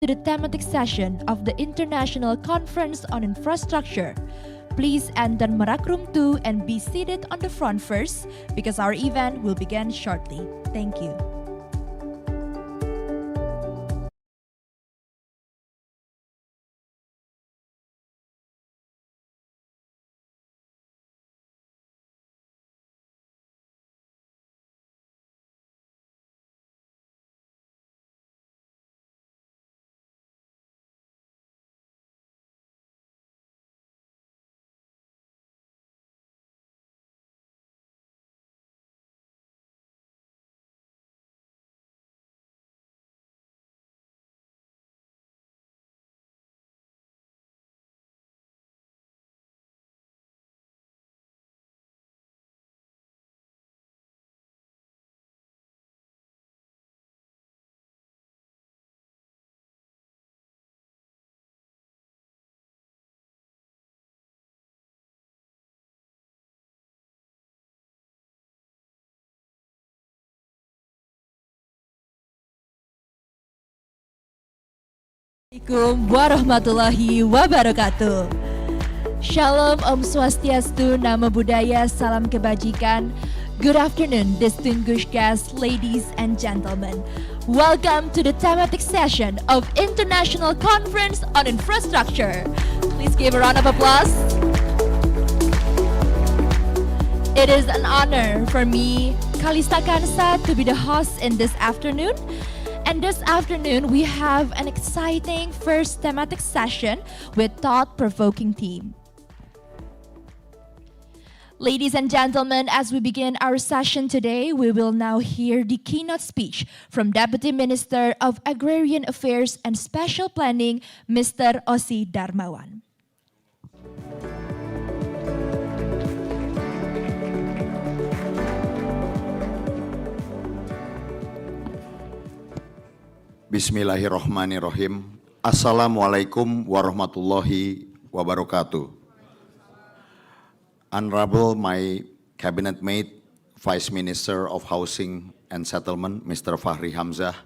to the thematic session of the International Conference on Infrastructure. Please enter Merak Room 2 and be seated on the front first because our event will begin shortly. Thank you. Assalamualaikum warahmatullahi wabarakatuh. Shalom, Om Swastiastu, Namo Buddhaya, Salam Kebajikan. Good afternoon, distinguished guests, ladies and gentlemen. Welcome to the thematic session of International Conference on Infrastructure. Please give a round of applause. It is an honor for me, Kalista Kansa, to be the host in this afternoon. And this afternoon, we have an exciting first thematic session with thought-provoking theme. Ladies and gentlemen, as we begin our session today, we will now hear the keynote speech from Deputy Minister of Agrarian Affairs and Special Planning, Mr. Osi Darmawan. Bismillahirrahmanirrahim. Assalamualaikum warahmatullahi wabarakatuh. Honorable my cabinet mate, Vice Minister of Housing and Settlement, Mr. Fahri Hamzah,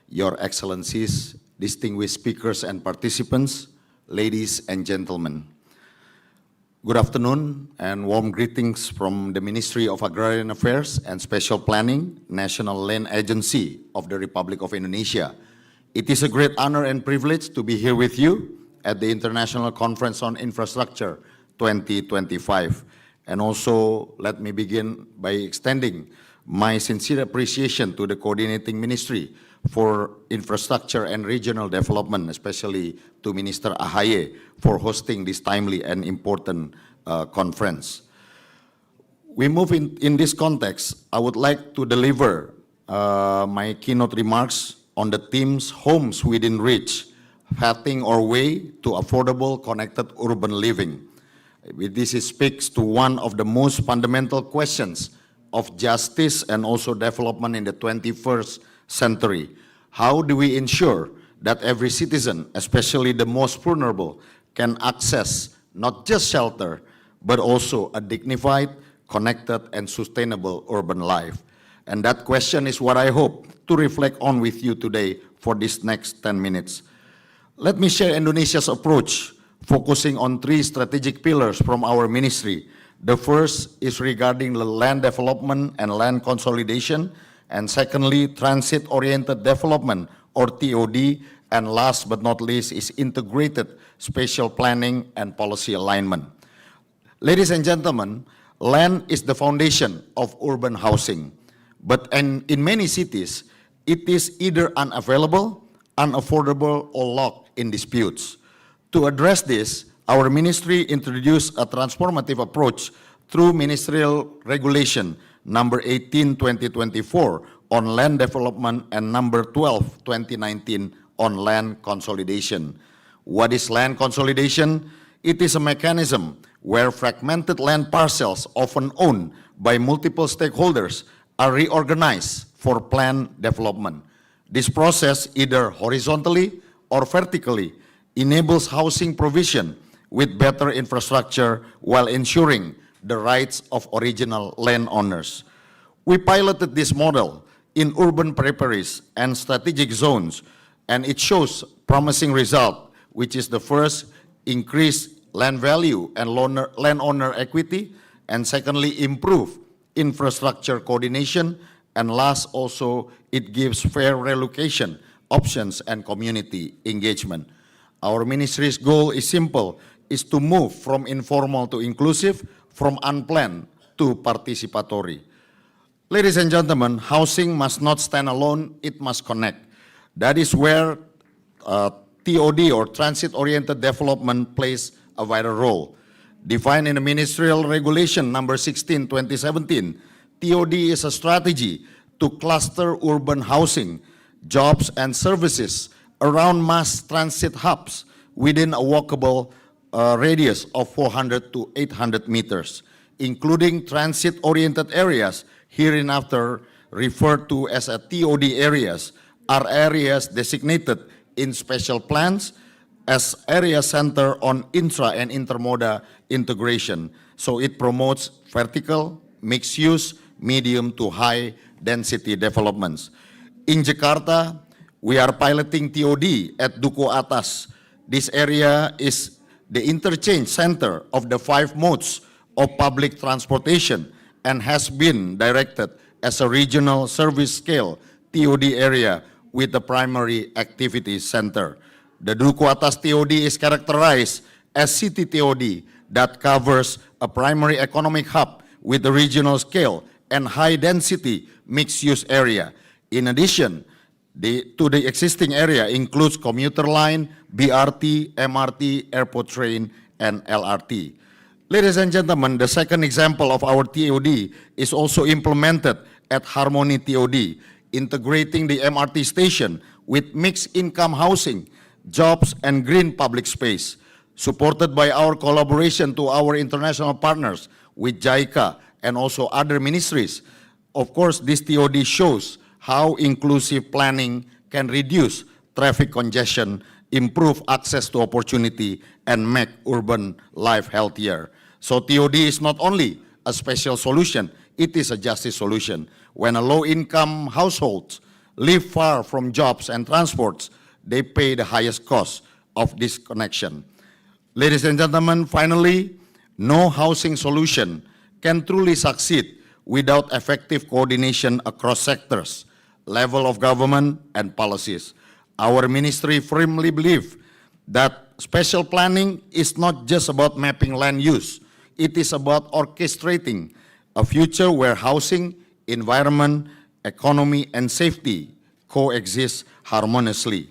Your Excellencies, distinguished speakers and participants, ladies and gentlemen. Good afternoon and warm greetings from the Ministry of Agrarian Affairs and Special Planning, National Land Agency of the Republic of Indonesia. It is a great honor and privilege to be here with you at the International Conference on Infrastructure 2025. And also, let me begin by extending my sincere appreciation to the coordinating ministry for infrastructure and regional development, especially to Minister Ahaye for hosting this timely and important conference. We move in this context. I would like to deliver my keynote remarks on the themes Homes Within Reach, Pathing Our Way to Affordable Connected Urban Living. This speaks to one of the most fundamental questions of justice and also development in the 21st century. How do we ensure that every citizen, especially the most vulnerable, can access not just shelter, but also a dignified, connected, and sustainable urban life? And that question is what I hope to reflect on with you today for this next 10 minutes. Let me share Indonesia's approach, focusing on three strategic pillars from our ministry. The first is regarding the land development and land consolidation, and secondly, transit-oriented development, or TOD, and last but not least is integrated spatial planning and policy alignment. Ladies and gentlemen, land is the foundation of urban housing, but in many cities, it is either unavailable, unaffordable, or locked in disputes. To address this, our ministry introduced a transformative approach through Ministerial Regulation number 18/2024 on land development and number 12/2019 on land consolidation. What is land consolidation? It is a mechanism where fragmented land parcels often owned by multiple stakeholders are reorganized for planned development. This process, either horizontally or vertically, enables housing provision with better infrastructure while ensuring the rights of original landowners. We piloted this model in urban peripheries and strategic zones, and it shows promising result, which is the first, increase land value and landowner equity, and secondly, improve infrastructure coordination, and last also, it gives fair relocation options and community engagement. Our ministry's goal is simple, is to move from informal to inclusive, from unplanned to participatory. Ladies and gentlemen, housing must not stand alone, it must connect. That is where TOD, or transit-oriented development, plays a vital role. Defined in the Ministerial Regulation number 16, 2017, TOD is a strategy to cluster urban housing, jobs and services around mass transit hubs within a walkable radius of 400 to 800 meters, including transit-oriented areas, hereinafter referred to as TOD areas, are areas designated in special plans as area center on intra and intermodal integration. So it promotes vertical, mixed use, medium to high density developments. In Jakarta, we are piloting TOD at Duku Atas. This area is the interchange center of the 5 modes of public transportation and has been directed as a regional service scale TOD area with the primary activity center. The Duku Atas TOD is characterized as city TOD that covers a primary economic hub with the regional scale and high density mixed use area. In addition, to the existing area includes commuter line, BRT, MRT, airport train, and LRT. Ladies and gentlemen, the second example of our TOD is also implemented at Harmony TOD, integrating the MRT station with mixed income housing, jobs, and green public space, supported by our collaboration to our international partners with JICA and also other ministries. Of course, this TOD shows how inclusive planning can reduce traffic congestion, improve access to opportunity, and make urban life healthier. So TOD is not only a special solution, it is a justice solution. When a low-income households live far from jobs and transports, they pay the highest cost of this connection. Ladies and gentlemen, finally, no housing solution can truly succeed without effective coordination across sectors, level of government, and policies. Our ministry firmly believes that spatial planning is not just about mapping land use. It is about orchestrating a future where housing, environment, economy, and safety coexist harmoniously.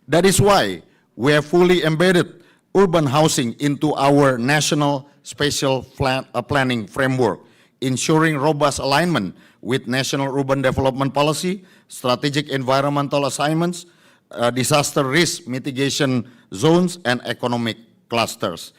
That is why we have fully embedded urban housing into our national spatial planning framework, ensuring robust alignment with national urban development policy, strategic environmental assignments, disaster risk mitigation zones, and economic clusters.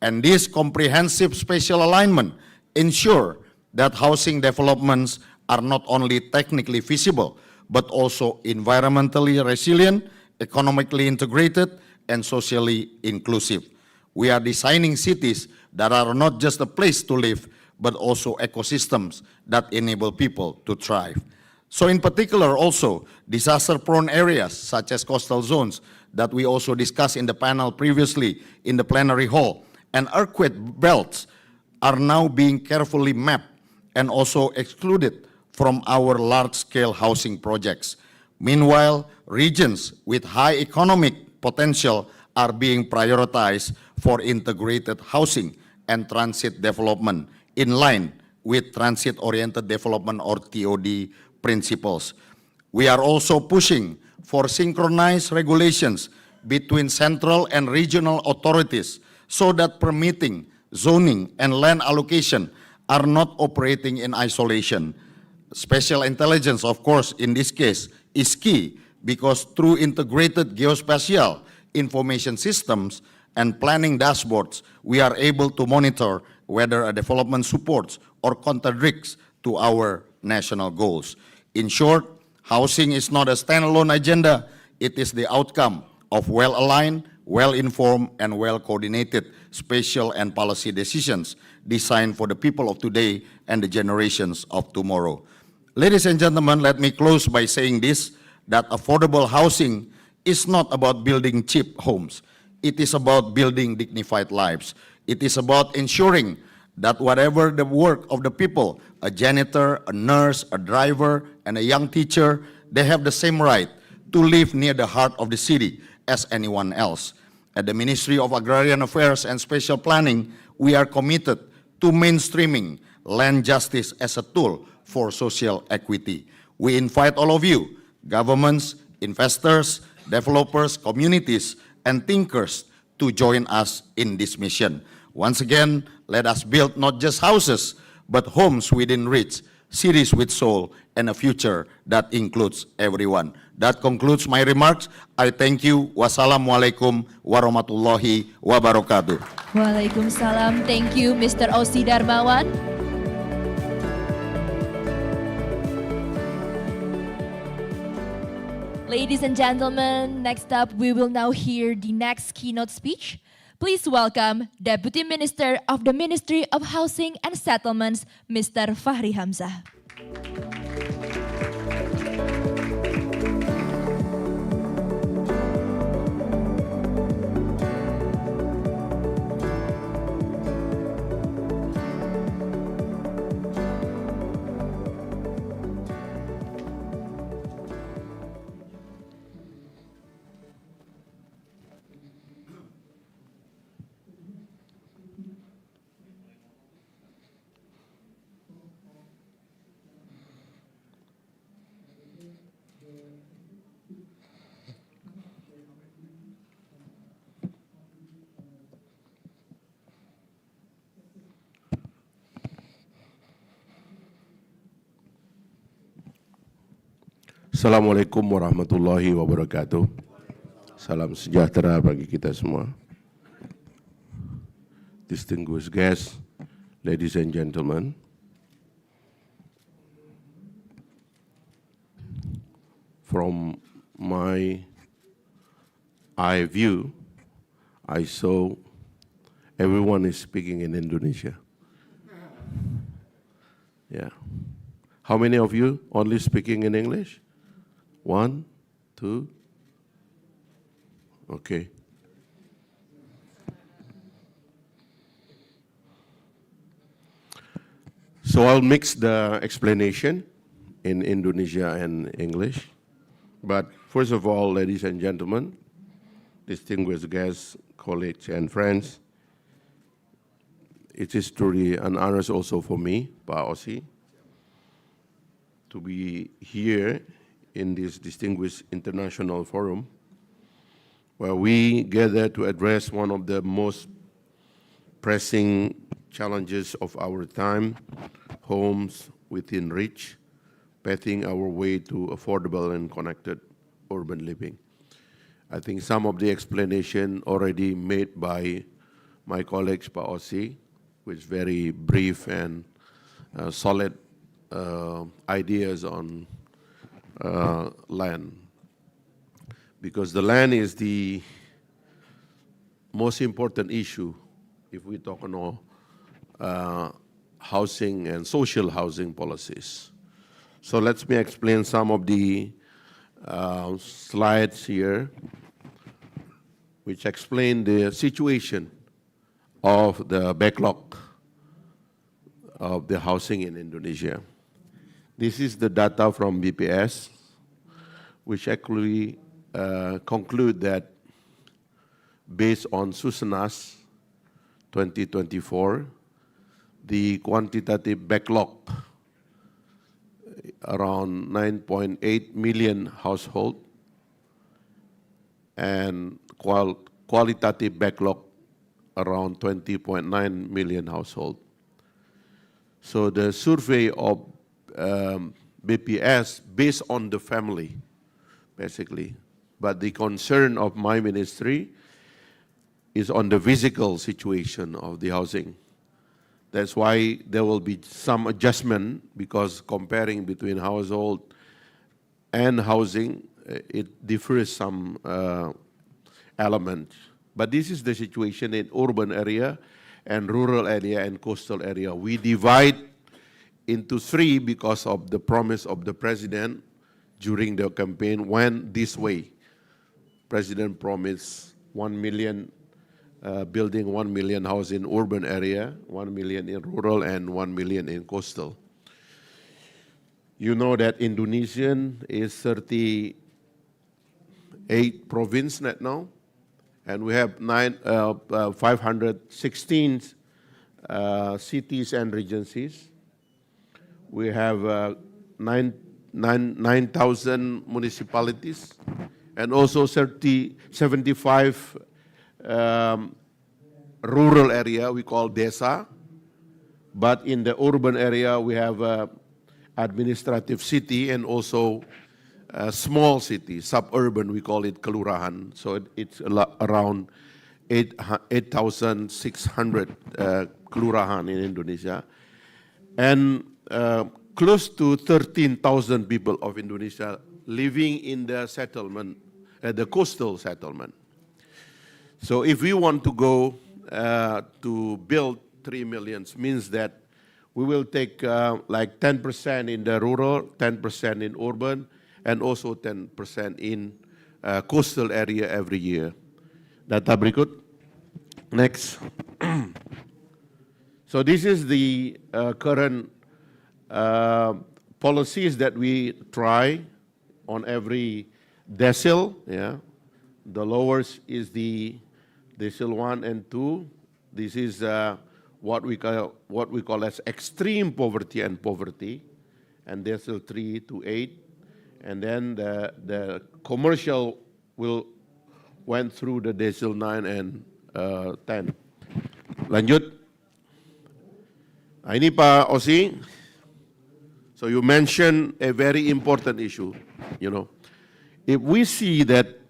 And this comprehensive spatial alignment ensure that housing developments are not only technically feasible, but also environmentally resilient, economically integrated, and socially inclusive. We are designing cities that are not just a place to live, but also ecosystems that enable people to thrive. So in particular also, disaster-prone areas such as coastal zones that we also discussed in the panel previously in the plenary hall, and earthquake belts are now being carefully mapped and also excluded from our large-scale housing projects. Meanwhile, regions with high economic potential are being prioritized for integrated housing and transit development in line with transit-oriented development or TOD principles. We are also pushing for synchronized regulations between central and regional authorities so that permitting, zoning, and land allocation are not operating in isolation. Spatial intelligence, of course, in this case, is key because through integrated geospatial information systems and planning dashboards, we are able to monitor whether a development supports or contradicts to our national goals. In short, housing is not a standalone agenda, it is the outcome of well-aligned, well-informed, and well-coordinated spatial and policy decisions designed for the people of today and the generations of tomorrow. Ladies and gentlemen, let me close by saying this, that affordable housing is not about building cheap homes. It is about building dignified lives. It is about ensuring that whatever the work of the people, a janitor, a nurse, a driver, and a young teacher, they have the same right to live near the heart of the city as anyone else. At the Ministry of Agrarian Affairs and Spatial Planning, we are committed to mainstreaming land justice as a tool for social equity. We invite all of you, governments, investors, developers, communities, and thinkers to join us in this mission. Once again, let us build not just houses, but homes within reach, cities with soul, and a future that includes everyone. That concludes my remarks. I thank you. Wassalamualaikum warahmatullahi wabarakatuh. Waalaikumsalam. Thank you, Mr. Osi Darmawan. Ladies and gentlemen, next up, we will now hear the next keynote speech. Please welcome Deputy Minister of the Ministry of Housing and Settlements, Mr. Fahri Hamzah. Assalamualaikum warahmatullahi wabarakatuh. Salam sejahtera bagi kita semua. Distinguished guests, ladies and gentlemen. From my eye view, I saw everyone is speaking in Indonesia. Yeah. How many of you only speaking in English? 1, 2, okay. So I'll mix the explanation in Indonesia and English. But first of all, ladies and gentlemen, distinguished guests, colleagues, and friends, it is truly an honor also for me, Pak Osi, to be here in this distinguished international forum, where we gather to address one of the most pressing challenges of our time, homes within reach, paving our way to affordable and connected urban living. I think some of the explanation already made by my colleagues, Pak Osi, with very brief and solid ideas on land, because the land is the most important issue if we talk on housing and social housing policies. So let me explain some of the slides here which explain the situation of the backlog of the housing in Indonesia. This is the data from BPS, which actually conclude that based on Susenas 2024, the quantitative backlog around 9.8 million household and qualitative backlog around 20.9 million household. So the survey of BPS based on the family, basically. But the concern of my ministry is on the physical situation of the housing. That's why there will be some adjustment, because comparing between household and housing, it differs some elements. But this is the situation in urban area and rural area and coastal area. We divide into three because of the promise of the president during the campaign went this way. President promised 1 million building 1 million house in urban area, 1 million in rural, and 1 million in coastal. You know that Indonesian is 38 province right now, and we have 516 cities and regencies. We have 9,000 municipalities, and also 75 rural area we call desa. But in the urban area, we have administrative city and also small city, suburban, we call it kelurahan. So it's around 8,600 kelurahan in Indonesia. And close to 13,000 people of Indonesia living in the settlement, the coastal settlement. So if we want to go to build 3 million, means that we will take like 10% in the rural, 10% in urban, and also 10% in coastal area every year. Data berikut. Next. So this is the current policies that we try on every decile. Yeah, the lowest is the decile 1 and 2. This is what we call as extreme poverty and poverty, and decile 3 to 8, and then the commercial went through the decile 9 and 10. Lanjut. Ini Pak Osi. So you mentioned a very important issue. You know, if we see that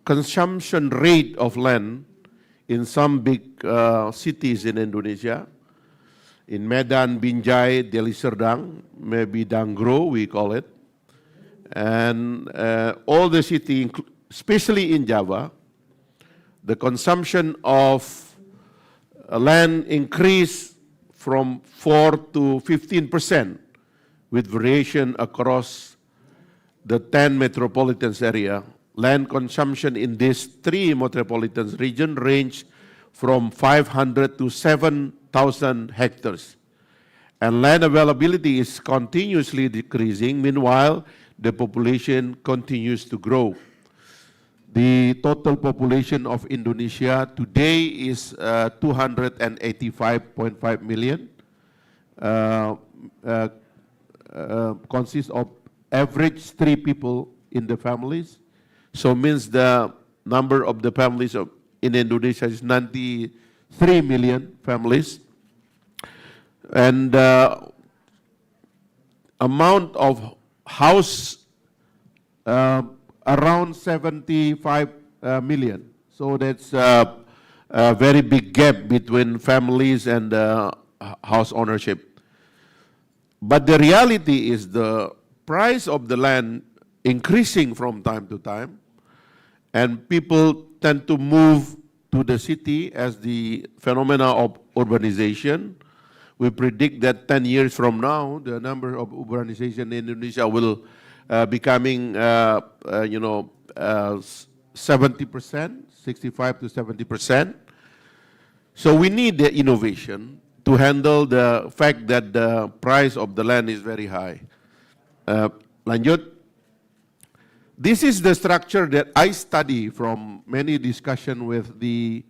consumption rate of land in some big cities in Indonesia, in Medan, Binjai, Deli Serdang, maybe Danggro we call it, and all the city, especially in Java, the consumption of land increased from 4 to 15%, with variation across the 10 metropolitan area. Land consumption in these 3 metropolitan regions range from 500 to 7,000 hectares. And land availability is continuously decreasing. Meanwhile, the population continues to grow. The total population of Indonesia today is 285.5 million. Consists of average 3 people in the families. So means the number of the families in Indonesia is 93 million families. And amount of house around 75 million. So that's a very big gap between families and house ownership. But the reality is the price of the land increasing from time to time, and people tend to move to the city as the phenomena of urbanization. We predict that 10 years from now, the number of urbanization in Indonesia will becoming 70%, 65 to 70%. So we need the innovation to handle the fact that the price of the land is very high. Lanjut. This is the structure that I study from many discussion with the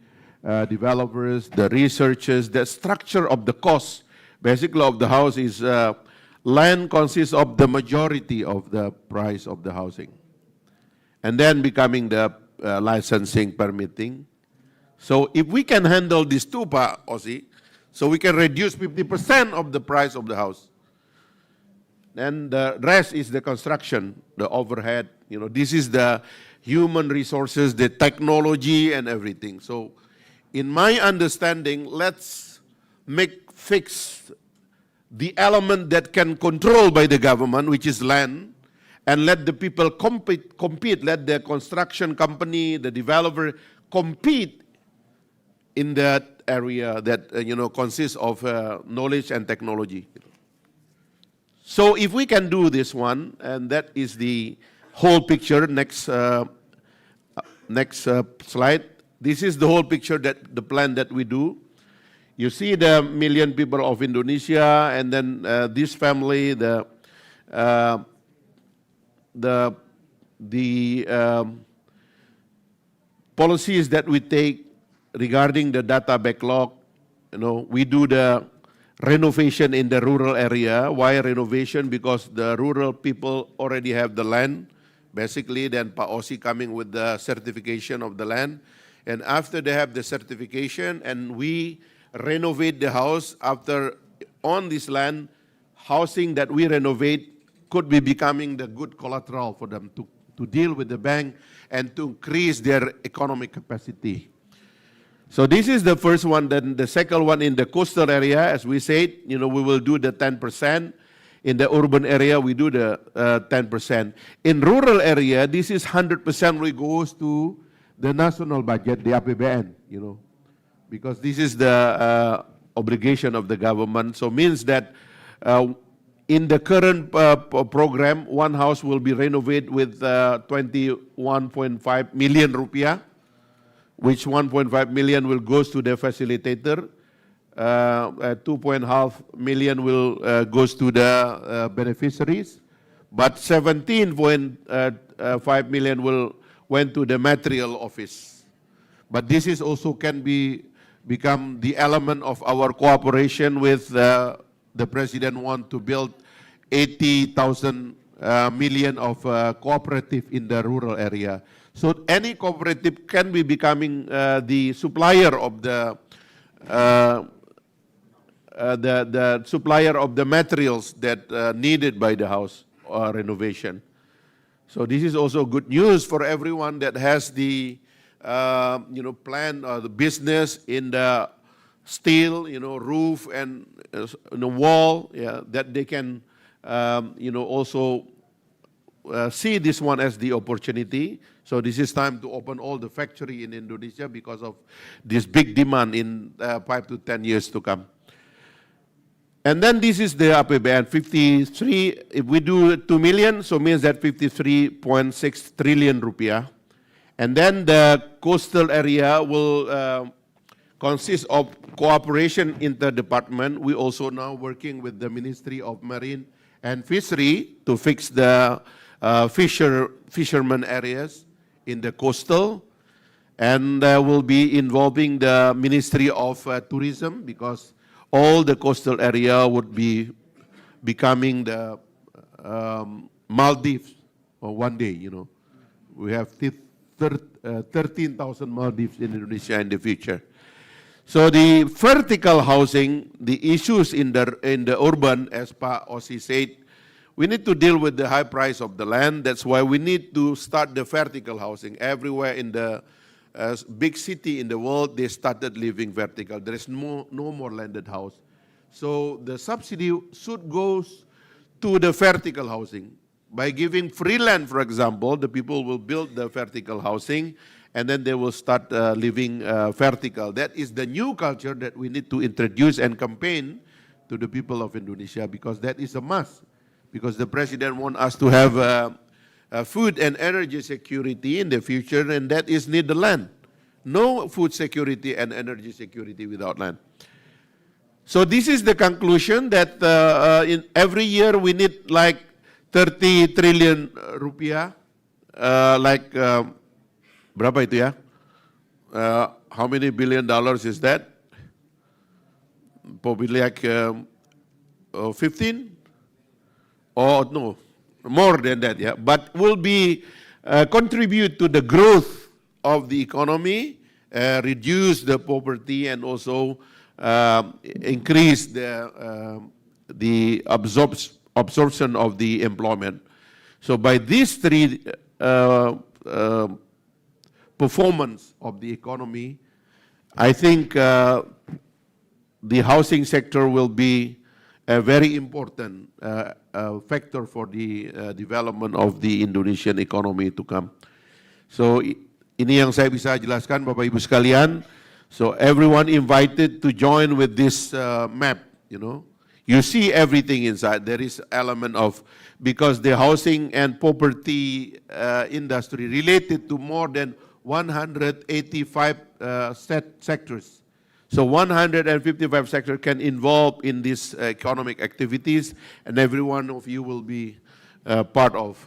developers, the researchers. The structure of the cost, basically of the house, is land consists of the majority of the price of the housing, and then becoming the licensing, permitting. So if we can handle these two, Pak Osi, so we can reduce 50% of the price of the house. And the rest is the construction, the overhead. This is the human resources, the technology, and everything. So, in my understanding, let's fix the element that can control by the government, which is land, and let the people compete. Let the construction company, the developer, compete in that area that consists of knowledge and technology. So if we can do this one, and that is the whole picture. Next, next slide. This is the whole picture, that the plan that we do. You see the million people of Indonesia, and then this family, the policies that we take regarding the data backlog. We do the renovation in the rural area. Why renovation? Because the rural people already have the land, basically. Then Pak Osi coming with the certification of the land. And after they have the certification, and we renovate the house on this land, housing that we renovate could be becoming the good collateral for them to deal with the bank and to increase their economic capacity. So this is the first one. Then the second one, in the coastal area, as we said, we will do the 10%. In the urban area, we do the 10%. In rural area, this is 100% we goes to the national budget, the APBN, because this is the obligation of the government. So means that in the current program, one house will be renovated with 21.5 million rupiah, which 1.5 million will goes to the facilitator, 2.5 million will goes to the beneficiaries, but 17.5 million went to the material office. But this is also can become the element of our cooperation with the president want to build 80,000 million of cooperative in the rural area. So any cooperative can be becoming the supplier of the supplier of the materials that needed by the house renovation. So this is also good news for everyone that has the plan or the business in the steel, roof and wall, that they can also see this one as the opportunity. So this is time to open all the factory in Indonesia because of this big demand in 5 to 10 years to come. And then this is the APBN, 53, if we do 2 million, so means that 53.6 trillion rupiah. And then the coastal area will consist of cooperation interdepartment. We also now working with the Ministry of Marine and Fishery to fix the fishermen areas in the coastal. And will be involving the Ministry of Tourism, because all the coastal area would be becoming the Maldives one day, We have 13,000 Maldives in Indonesia in the future. So the vertical housing, the issues in the urban, as Pak Osi said, we need to deal with the high price of the land. That's why we need to start the vertical housing. Everywhere in the big city in the world, they started living vertical. There is no more landed house. So the subsidy should go to the vertical housing. By giving free land, for example, the people will build the vertical housing, and then they will start living vertical. That is the new culture that we need to introduce and campaign to the people of Indonesia, because that is a must. Because the president wants us to have food and energy security in the future, and that is need the land. No food security and energy security without land. So this is the conclusion, that in every year we need like 30 trillion rupiah, berapa itu ya? How many billion dollars is that? Probably like 15? Or no, more than that, yeah. But will be contribute to the growth of the economy, reduce the poverty, and also increase the absorption of the employment. So by these three performance of the economy, I think the housing sector will be a very important factor for the development of the Indonesian economy to come. So ini yang saya bisa jelaskan, Bapak Ibu sekalian. So everyone invited to join with this map, You see everything inside. There is element of, because the housing and property industry related to more than 185 sectors. So 155 sectors can involve in these economic activities, and every one of you will be part of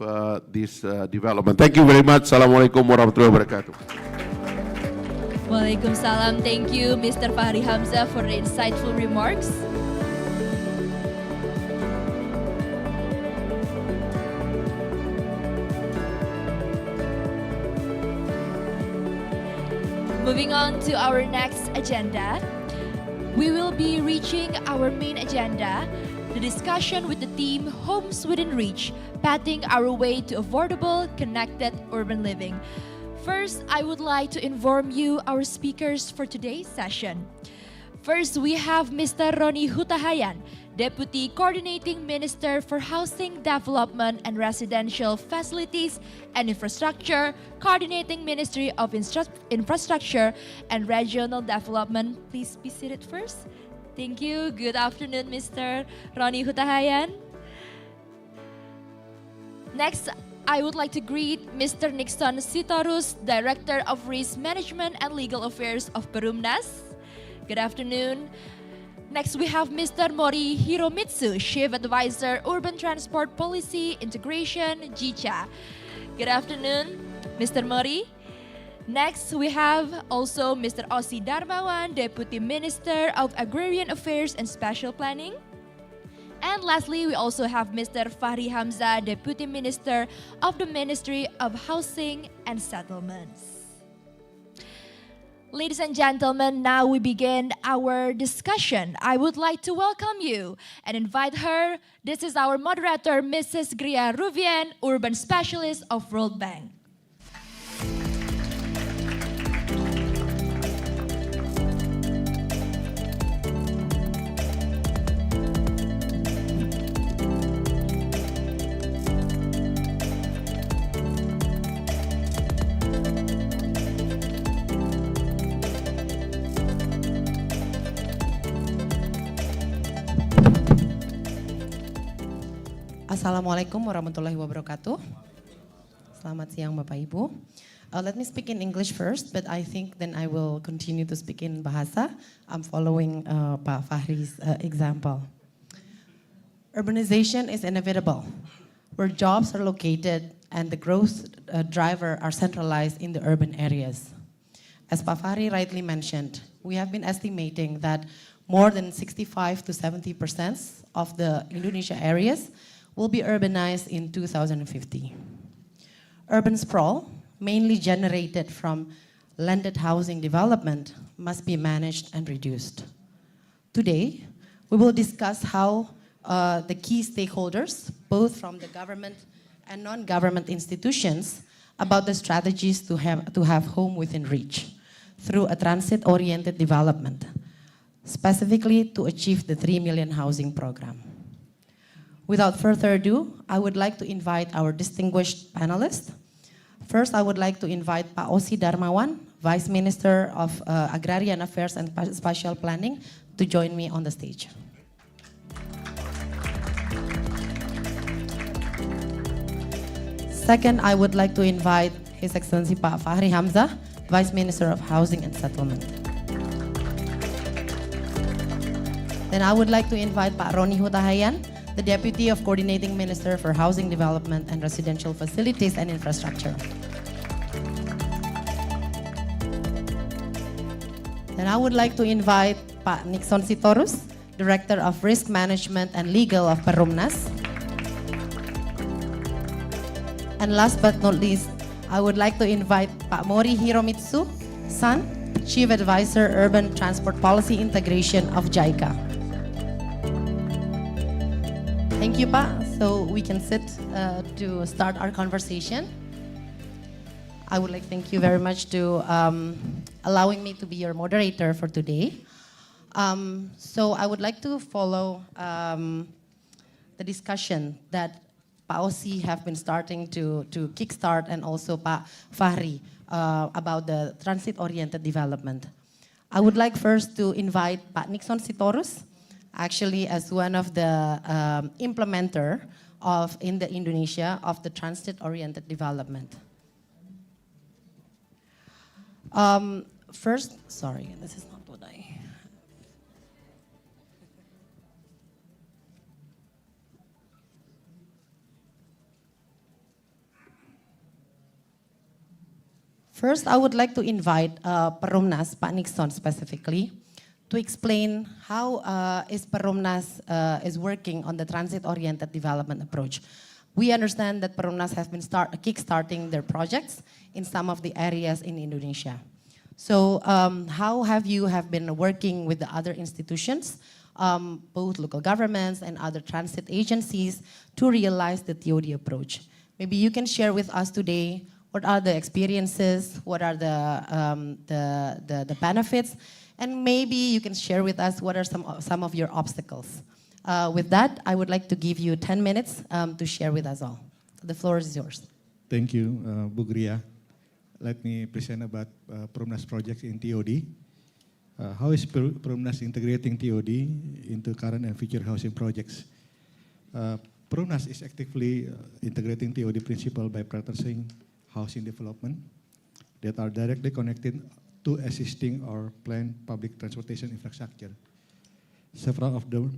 this development. Thank you very much. Assalamualaikum warahmatullahi wabarakatuh. Waalaikumsalam. Thank you, Mr. Fahri Hamzah, for the insightful remarks. Moving on to our next agenda, we will be reaching our main agenda, the discussion with the theme Homes Within Reach, pathing our way to affordable, connected urban living. First, I would like to inform you our speakers for today's session. First, we have Mr. Roni Hutahayan, Deputy Coordinating Minister for Housing Development and Residential Facilities and Infrastructure, Coordinating Ministry of Infrastructure and Regional Development. Please be seated first. Thank you. Good afternoon, Mr. Roni Hutahayan. Next, I would like to greet Mr. Nixon Sitorus, Director of Risk Management and Legal Affairs of Perumnas. Good afternoon. Next, we have Mr. Mori Hiromitsu, Chief Advisor, Urban Transport Policy Integration, JICA. Good afternoon, Mr. Mori. Next, we have also Mr. Ossi Darmawan, Deputy Minister of Agrarian Affairs and Special Planning. And lastly, we also have Mr. Fahri Hamzah, Deputy Minister of the Ministry of Housing and Settlements. Ladies and gentlemen, now we begin our discussion. I would like to welcome you and invite her. This is our moderator, Mrs. Gria Ruvian, Urban Specialist of World Bank. Assalamualaikum warahmatullahi wabarakatuh. Selamat siang Bapak Ibu. Let me speak in English first, but I think then I will continue to speak in Bahasa. I'm following Pak Fahri's example. Urbanization is inevitable, where jobs are located and the growth driver are centralized in the urban areas. As Pak Fahri rightly mentioned, we have been estimating that more than 65 to 70% of the Indonesia areas will be urbanized in 2050. Urban sprawl, mainly generated from landed housing development, must be managed and reduced. Today, we will discuss how the key stakeholders, both from the government and non-government institutions, about the strategies to have home within reach through a transit-oriented development, specifically to achieve the 3 million housing program. Without further ado, I would like to invite our distinguished panelists. First, I would like to invite Pak Ossi Darmawan, Vice Minister of Agrarian Affairs and Spatial Planning, to join me on the stage. Second, I would like to invite His Excellency Pak Fahri Hamzah, Vice Minister of Housing and Settlement. Then I would like to invite Pak Roni Hutahayan, the Deputy of Coordinating Minister for Housing Development and Residential Facilities and Infrastructure. Then I would like to invite Pak Nixon Sitorus, Director of Risk Management and Legal of Perumnas. And last but not least, I would like to invite Pak Mori Hiromitsu, San, Chief Advisor Urban Transport Policy Integration of JICA. Thank you, Pa. So we can sit to start our conversation. I would like to thank you very much to allowing me to be your moderator for today. So I would like to follow the discussion that Pa Ossi have been starting to kickstart, and also Pa Fahri about the transit-oriented development. I would like first to invite Pak Nixon Sitorus, actually as one of the implementer in the Indonesia of the transit-oriented development. First, sorry, this is not what I... First, I would like to invite Perumnas, Pak Nixon specifically, to explain how is Perumnas is working on the transit-oriented development approach. We understand that Perumnas have been kickstarting their projects in some of the areas in Indonesia. So how have you been working with the other institutions, both local governments and other transit agencies, to realize the TOD approach? Maybe you can share with us today what are the experiences, what are the benefits, and maybe you can share with us what are some of your obstacles. With that, I would like to give you 10 minutes to share with us all. The floor is yours. Thank you, Bu Gria. Let me present about Perumnas project in TOD. How is Perumnas integrating TOD into current and future housing projects? Perumnas is actively integrating TOD principle by prioritizing housing development that are directly connected to existing or planned public transportation infrastructure. Several of the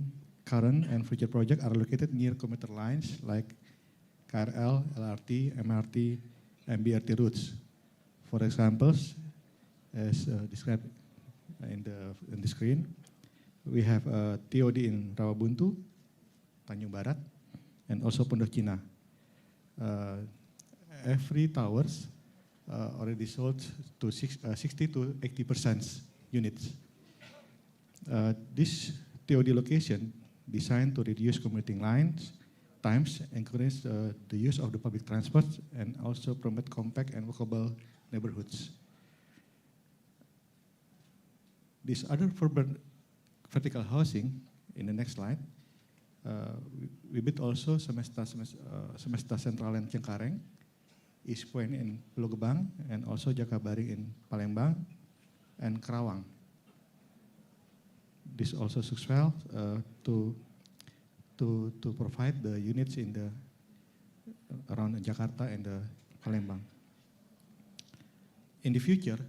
current and future projects are located near commuter lines like KRL, LRT, MRT, and BRT routes. For examples, as described in the screen, we have TOD in Rawabuntu, Tanjung Barat, and also Pondok Cina. Every towers already sold to 60 to 80% units. This TOD location designed to reduce commuting times, encourage the use of the public transport, and also promote compact and walkable neighborhoods. This other vertical housing in the next slide, we built also Semesta Sentral and Cengkareng, East Point in Pulau Gebang, and also Jakabaring in Palembang, and Kerawang. This also suits well to provide the units in the around Jakarta and Palembang. In the future,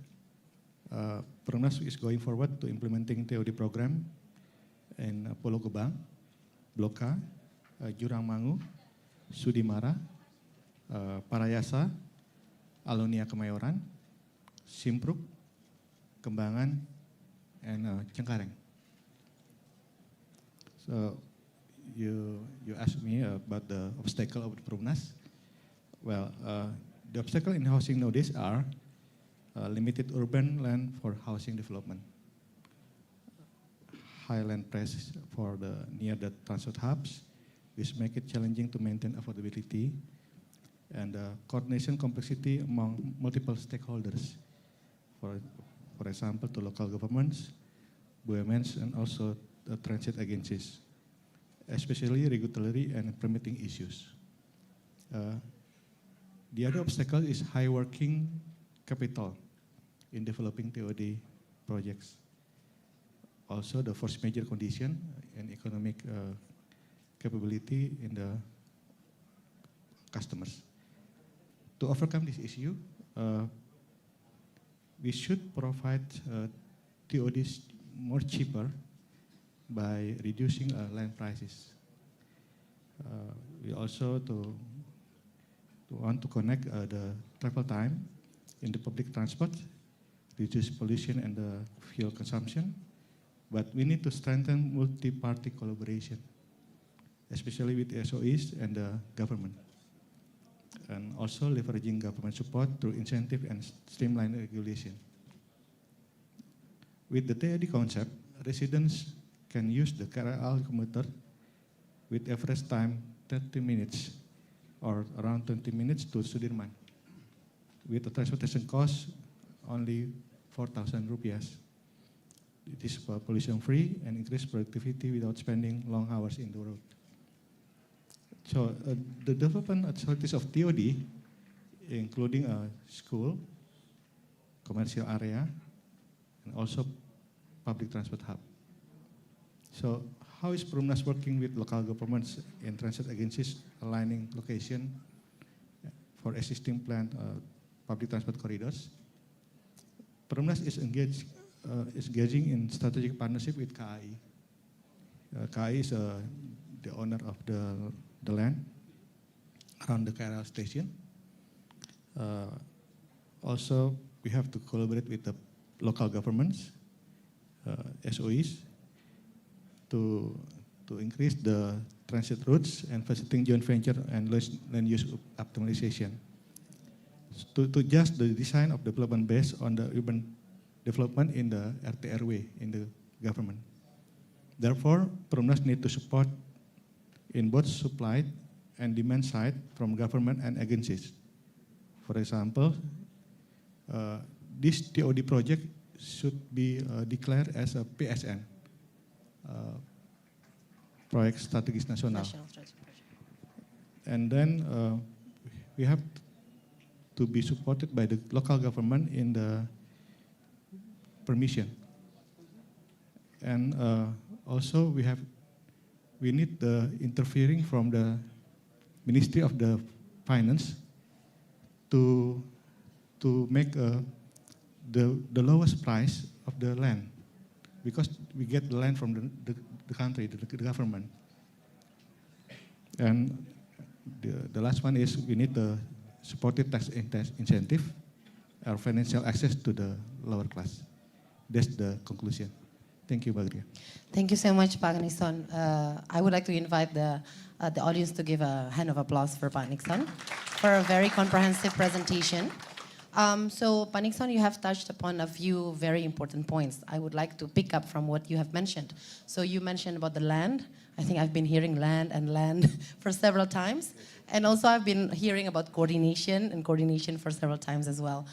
Perumnas is going forward to implementing TOD program in Pulau Gebang, Bloka, Jurang Mangu, Sudimara, Parayasa, Alonia Kemayoran, Simpruk, Kembangan, and Cengkareng. So you asked me about the obstacle of the Perumnas. Well, the obstacle in housing nowadays are limited urban land for housing development, high land prices for near the transport hubs, which make it challenging to maintain affordability, and coordination complexity among multiple stakeholders, for example, to local governments, BUMNs, and also the transit agencies, especially regulatory and permitting issues. The other obstacle is high working capital in developing TOD projects. Also, the first major condition and economic capability in the customers. To overcome this issue, we should provide TODs more cheaper by reducing land prices. We also want to connect the travel time in the public transport, reduce pollution and the fuel consumption, but we need to strengthen multi-party collaboration, especially with the SOEs and the government, and also leveraging government support through incentive and streamlined regulation. With the TOD concept, residents can use the KRL commuter with average time 30 minutes or around 20 minutes to Sudirman, with a transportation cost only 4,000 rupiahs. It is pollution-free and increase productivity without spending long hours in the road. So the development activities of TOD, including a school, commercial area, and also public transport hub. So how is Perumnas working with local governments and transit agencies aligning location for existing planned public transport corridors? Perumnas is engaging in strategic partnership with KAI. KAI is the owner of the land around the KRL station. Also, we have to collaborate with the local governments, SOEs, to increase the transit routes and facilitating joint venture and land use optimization. To adjust the design of development based on the urban development in the RT/RW in the government. Therefore, Perumnas need to support in both supply and demand side from government and agencies. For example, this TOD project should be declared as a PSN, Proyek Strategis Nasional. And then we have to be supported by the local government in the permission. And also we need the interfering from the Ministry of the Finance to make the lowest price of the land, because we get the land from the country, the government. And the last one is we need the supported tax incentive or financial access to the lower class. That's the conclusion. Thank you, Bagria. Thank you so much, Pak Nixon. I would like to invite the audience to give a hand of applause for Pak Nixon for a very comprehensive presentation. So, Pak Nixon, you have touched upon a few very important points. I would like to pick up from what you have mentioned. So you mentioned about the land. I think I've been hearing land and land for several times. And also I've been hearing about coordination and coordination for several times as well.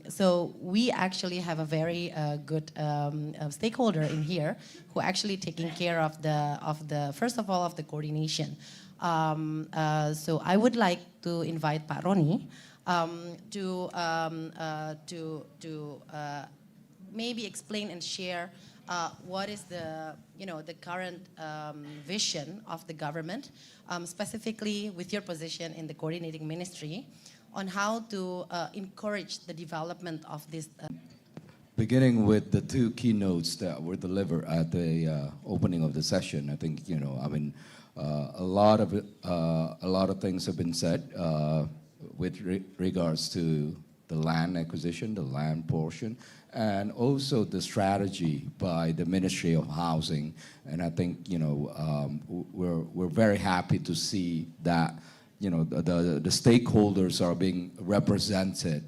So we actually have a very good stakeholder in here who actually taking care of the first of all of the coordination. So I would like to invite Pak Roni to maybe explain and share what is the current vision of the government, specifically with your position in the coordinating ministry, on how to encourage the development of this. Beginning with the two keynotes that were delivered at the opening of the session, I think a lot of things have been said with regards to the land acquisition, the land portion, and also the strategy by the Ministry of Housing. And I think we're very happy to see that the stakeholders are being represented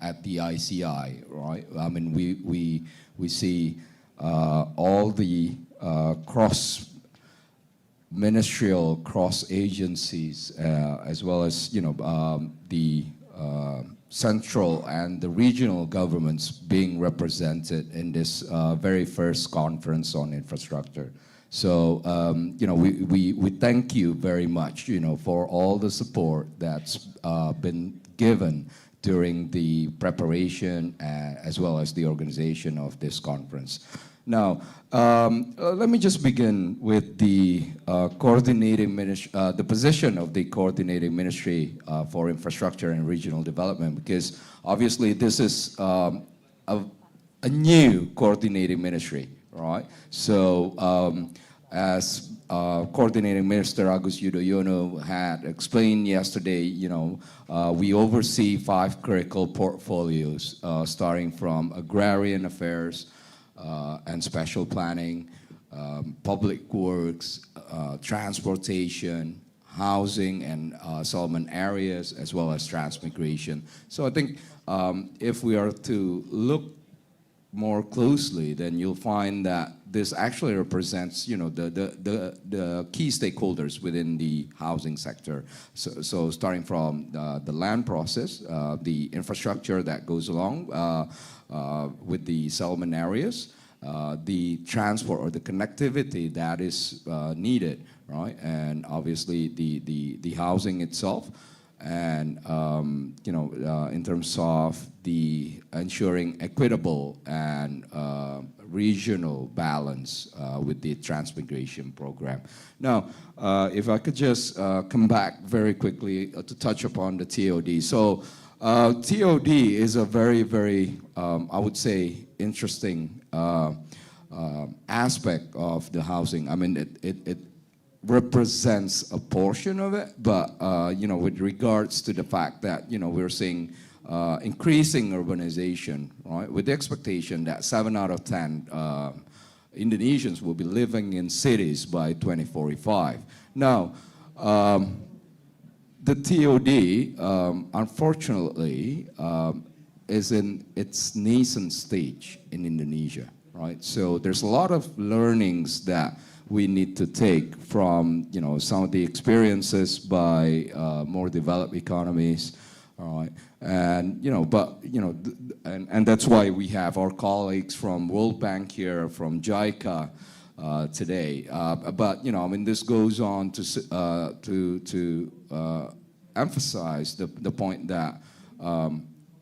at the ICI, right? I mean, we see all the cross-ministerial, cross-agencies, as well as the central and the regional governments being represented in this very first conference on infrastructure. So, we thank you very much, for all the support that's been given during the preparation as well as the organization of this conference. Now, let me just begin with the the position of the coordinating ministry for infrastructure and regional development, because obviously this is a new coordinating ministry, right? So, as Coordinating Minister Agus Yudhoyono had explained yesterday, we oversee 5 critical portfolios, starting from agrarian affairs and special planning, public works, transportation, housing and settlement areas, as well as transmigration. So I think if we are to look more closely, then you'll find that this actually represents, the key stakeholders within the housing sector. So starting from the land process, the infrastructure that goes along with the settlement areas, the transport or the connectivity that is needed, right? And obviously the housing itself, and in terms of the ensuring equitable and regional balance with the transmigration program. Now, if I could just come back very quickly to touch upon the TOD. So TOD is a very, very, I would say, interesting aspect of the housing. I mean, it represents a portion of it, but with regards to the fact that we're seeing increasing urbanization, right? With the expectation that 7 out of 10 Indonesians will be living in cities by 2045. Now, the TOD, unfortunately, is in its nascent stage in Indonesia, right? So there's a lot of learnings that we need to take from some of the experiences by more developed economies, all right? And and that's why we have our colleagues from World Bank here, from JICA today. But I mean, this goes on to emphasize the point that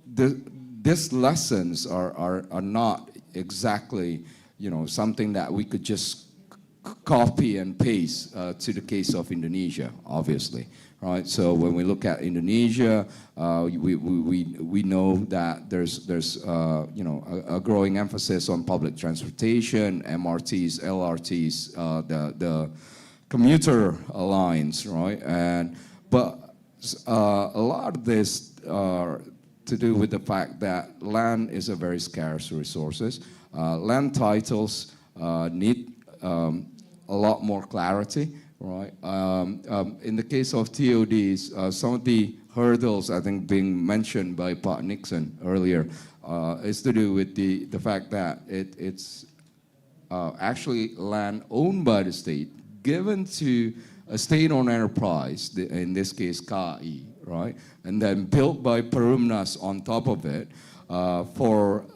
these lessons are not exactly something that we could just copy and paste to the case of Indonesia, obviously, right? So when we look at Indonesia, we know that there's a growing emphasis on public transportation, MRTs, LRTs, the commuter lines, right? But a lot of this are to do with the fact that land is a very scarce resources. Land titles need a lot more clarity, right? In the case of TODs, some of the hurdles I think being mentioned by Pak Nixon earlier is to do with the fact that it's actually land owned by the state, given to a state-owned enterprise, in this case KAI, right? And then built by Perumnas on top of it for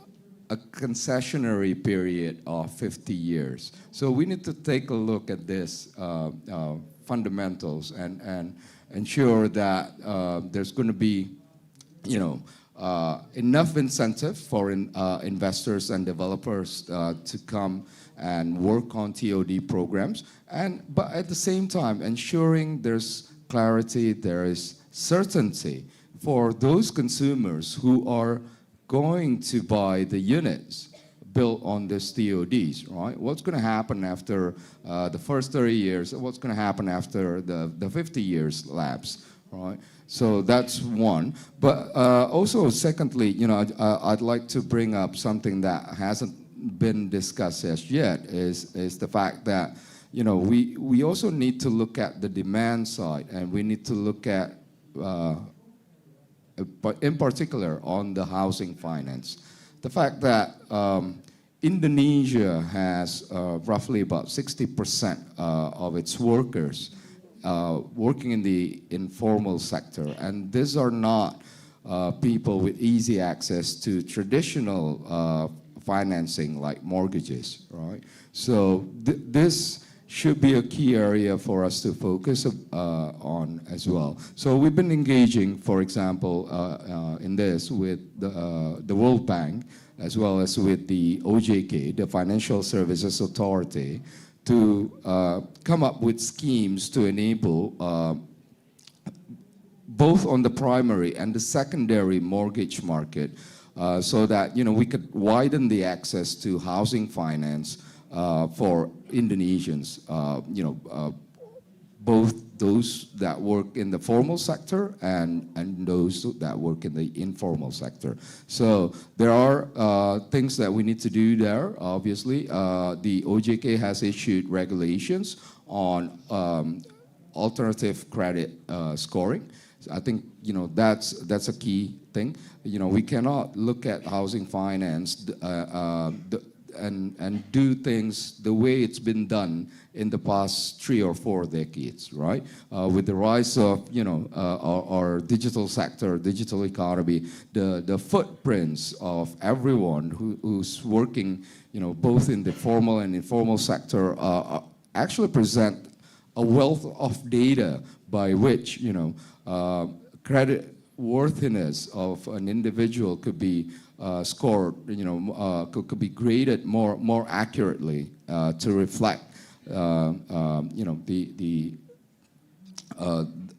a concessionary period of 50 years. So we need to take a look at this fundamentals and ensure that there's going to be, enough incentive for investors and developers to come and work on TOD programs, but at the same time ensuring there's clarity, there is certainty for those consumers who are going to buy the units built on these TODs, right? What's going to happen after the first 30 years? What's going to happen after the 50 years lapse, right? So that's one. But also, secondly, I'd like to bring up something that hasn't been discussed as yet is the fact that, we also need to look at the demand side, and we need to look at but in particular on the housing finance. The fact that Indonesia has roughly about 60% of its workers working in the informal sector, and these are not people with easy access to traditional financing like mortgages, right? So this should be a key area for us to focus on as well. So we've been engaging, for example, in this with the World Bank, as well as with the OJK, the Financial Services Authority, to come up with schemes to enable both on the primary and the secondary mortgage market, so that we could widen the access to housing finance for Indonesians, both those that work in the formal sector and those that work in the informal sector. So there are things that we need to do there, obviously. The OJK has issued regulations on alternative credit scoring. So I think that's a key thing. We cannot look at housing finance and do things the way it's been done in the past 3 or 4 decades, right? With the rise of our digital sector, digital economy, the footprints of everyone who's working, both in the formal and informal sector, actually present a wealth of data by which credit worthiness of an individual could be scored, could be graded more accurately to reflect, the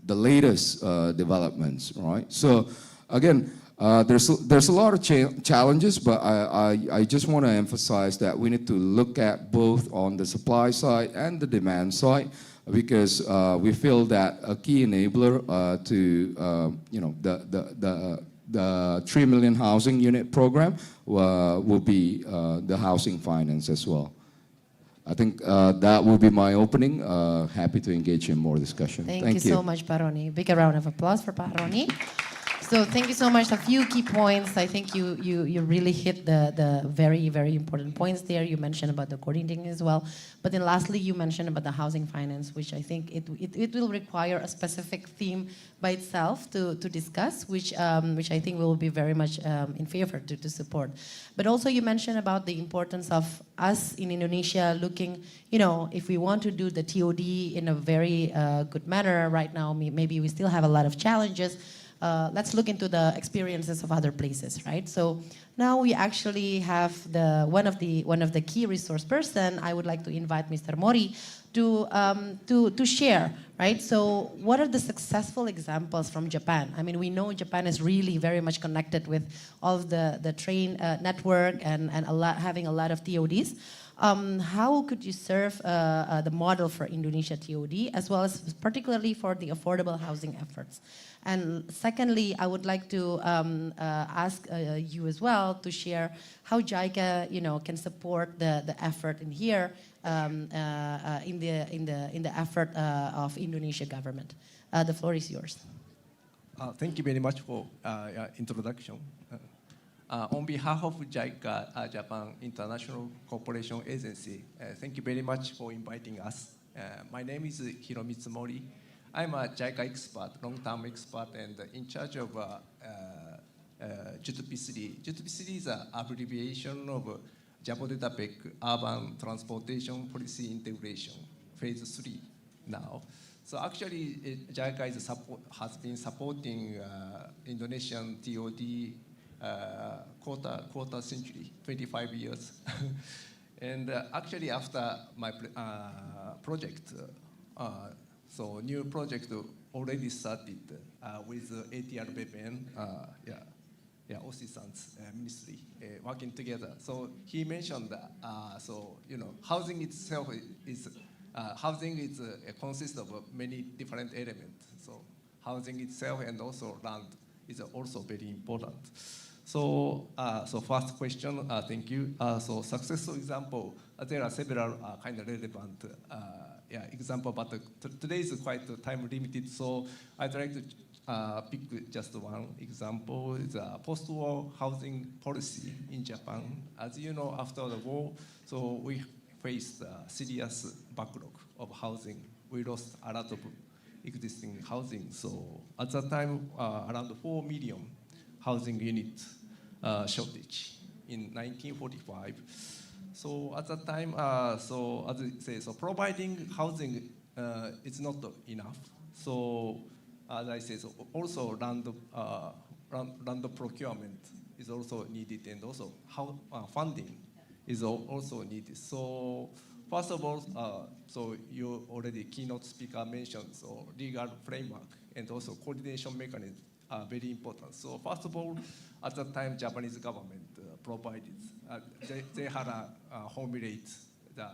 latest developments, right? So again, there's a lot of challenges, but I just want to emphasize that we need to look at both on the supply side and the demand side, because we feel that a key enabler to the 3 million housing unit program will be the housing finance as well. I think that will be my opening. Happy to engage in more discussion. Thank you so much, Pak Roni. Big round of applause for Pak Roni. So thank you so much. A few key points. I think you really hit the very, very important points there. You mentioned about the coordinating as well. But then lastly, you mentioned about the housing finance, which I think it will require a specific theme by itself to discuss, which I think will be very much in favor to support. But also you mentioned about the importance of us in Indonesia looking, if we want to do the TOD in a very good manner right now, maybe we still have a lot of challenges. Let's look into the experiences of other places, right? So now we actually have one of the key resource person. I would like to invite Mr. Mori to share, right? So what are the successful examples from Japan? I mean, we know Japan is really very much connected with all of the train network and having a lot of TODs. How could you serve the model for Indonesia TOD, as well as particularly for the affordable housing efforts? And secondly, I would like to ask you as well to share how JICA, can support the effort in here in the effort of Indonesia government. The floor is yours. Thank you very much for your introduction. On behalf of JICA, Japan International Cooperation Agency, thank you very much for inviting us. My name is Hiromitsu Mori. I'm a JICA expert, long-term expert, and in charge of JUTP3. JUTP3 is an abbreviation of Jabodetabek Urban Transportation Policy Integration, Phase 3 now. So actually, JICA has been supporting Indonesian TOD quarter century, 25 years. And actually, after my project, so new project already started with ATR BPN, Osi-san's ministry, working together. So he mentioned that, housing itself is, consists of many different elements. So housing itself and also land is also very important. So, first question, thank you. So successful example, there are several kind of relevant example, but today is quite time limited, so I'd like to pick just one example. It's a post-war housing policy in Japan. As you know, after the war, so we faced a serious backlog of housing. We lost a lot of existing housing. So at that time, around 4 million housing units shortage in 1945. So at that time, so as I say, so providing housing is not enough. So as I say, so also land procurement is also needed, and also funding is also needed. So first of all, so you already keynote speaker mentioned, so legal framework and also coordination mechanism are very important. So first of all, at that time, Japanese government provided, they had formulate the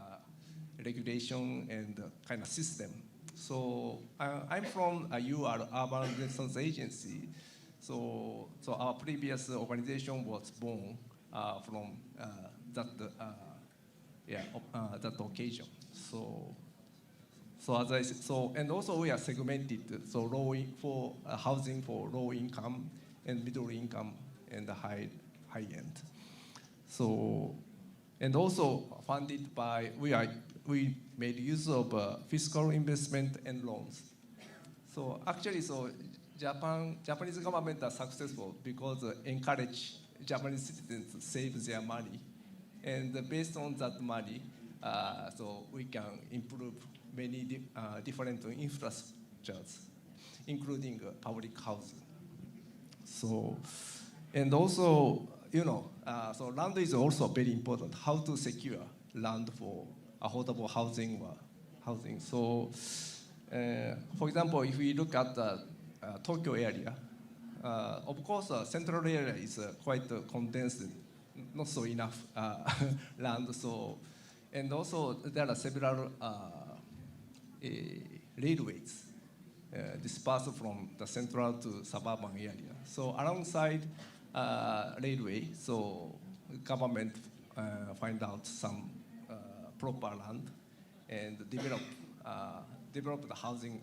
regulation and kind of system. So I'm from UR, Urban Renaissance Agency. So our previous organization was born from that occasion. So as I said, and also we are segmented, so for housing for low income and middle income and the high end. So, and also funded by, we made use of fiscal investment and loans. So actually, so Japanese government are successful because encourage Japanese citizens to save their money. And based on that money, so we can improve many different infrastructures, including public housing. So, and also, so land is also very important. How to secure land for affordable housing. So, for example, if we look at the Tokyo area, of course, central area is quite condensed, not so enough land. So, and also there are several railways dispersed from the central to suburban area. So alongside railway, so government find out some proper land and develop the housing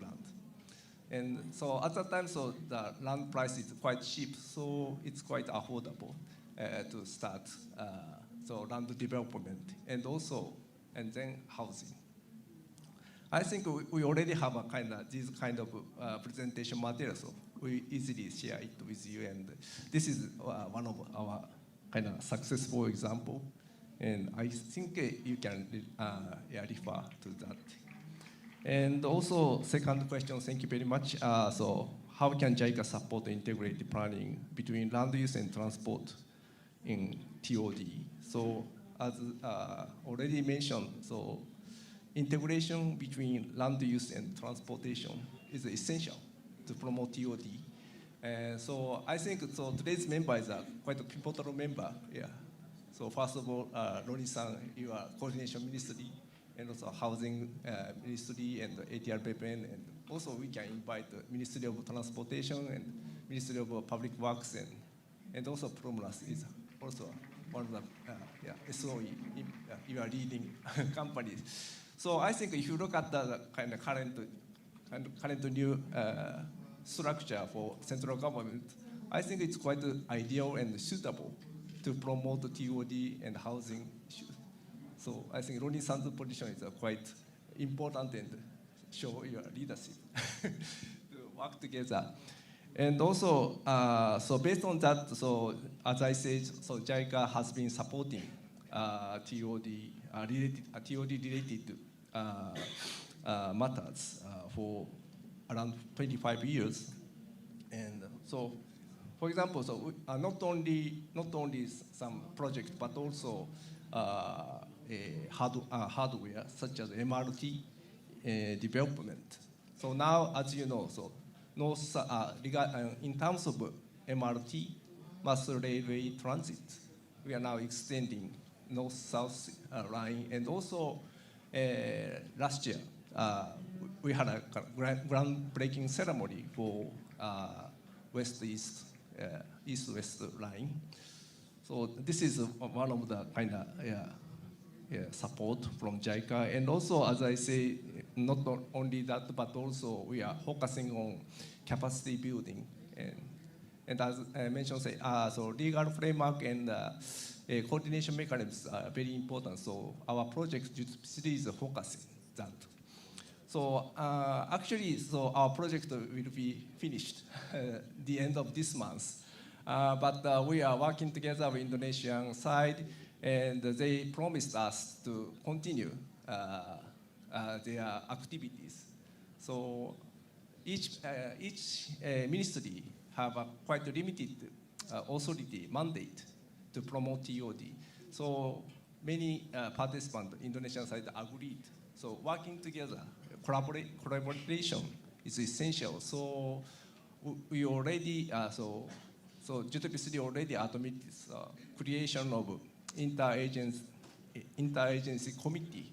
land. And so at that time, so the land price is quite cheap, so it's quite affordable to start so land development and then housing. I think we already have this kind of presentation material, so we easily share it with you. And this is one of our kind of successful example. And I think you can refer to that. And also, second question, thank you very much. So how can JICA support integrated planning between land use and transport in TOD? So as already mentioned, so integration between land use and transportation is essential to promote TOD. So I think so today's member is quite a pivotal member. Yeah. So first of all, Ronnie-san, you are coordination ministry, and also housing ministry and ATR PPN, and also we can invite the Ministry of Transportation and Ministry of Public Works, and also Promras is also one of the SOE, you are leading companies. So I think if you look at the kind of current new structure for central government, I think it's quite ideal and suitable to promote the TOD and housing issues. So I think Ronnie-san's position is quite important and show your leadership to work together. And also, so based on that, so as I said, so JICA has been supporting TOD related matters for around 25 years. And so, for example, so not only some projects, but also hardware such as MRT development. So now, as you know, so in terms of MRT, mass railway transit, we are now extending north-south line, and also last year we had a groundbreaking ceremony for west-east, east-west line. So this is one of the kind of support from JICA. And also, as I say, not only that, but also we are focusing on capacity building. And as I mentioned, so legal framework and coordination mechanisms are very important. So our project is focusing that. So actually, so our project will be finished the end of this month. But we are working together with Indonesian side, and they promised us to continue their activities. So each ministry have a quite limited authority mandate to promote TOD. So many participants, Indonesian side agreed. So working together, collaboration is essential. So we already, so JTP3 already admitted creation of interagency committee.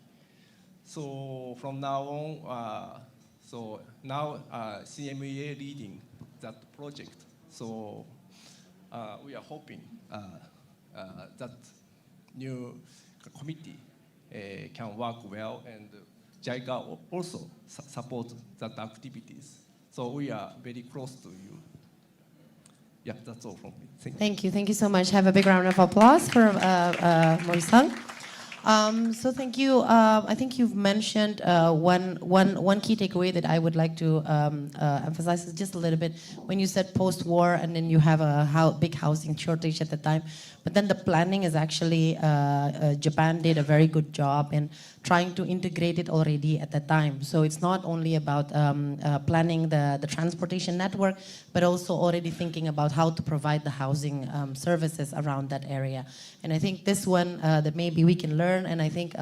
So from now on, so now CMEA leading that project. So we are hoping that new committee can work well, and JICA also support that activities. So we are very close to you. Yeah, that's all from me. Thank you. Thank you so much. Have a big round of applause for Mori-san. So thank you. I think you've mentioned one key takeaway that I would like to emphasize just a little bit. When you said post-war, and then you have a big housing shortage at the time, but then the planning is actually, Japan did a very good job in trying to integrate it already at that time. So it's not only about planning the transportation network, but also already thinking about how to provide the housing services around that area. And I think this one that maybe we can learn learn, and I think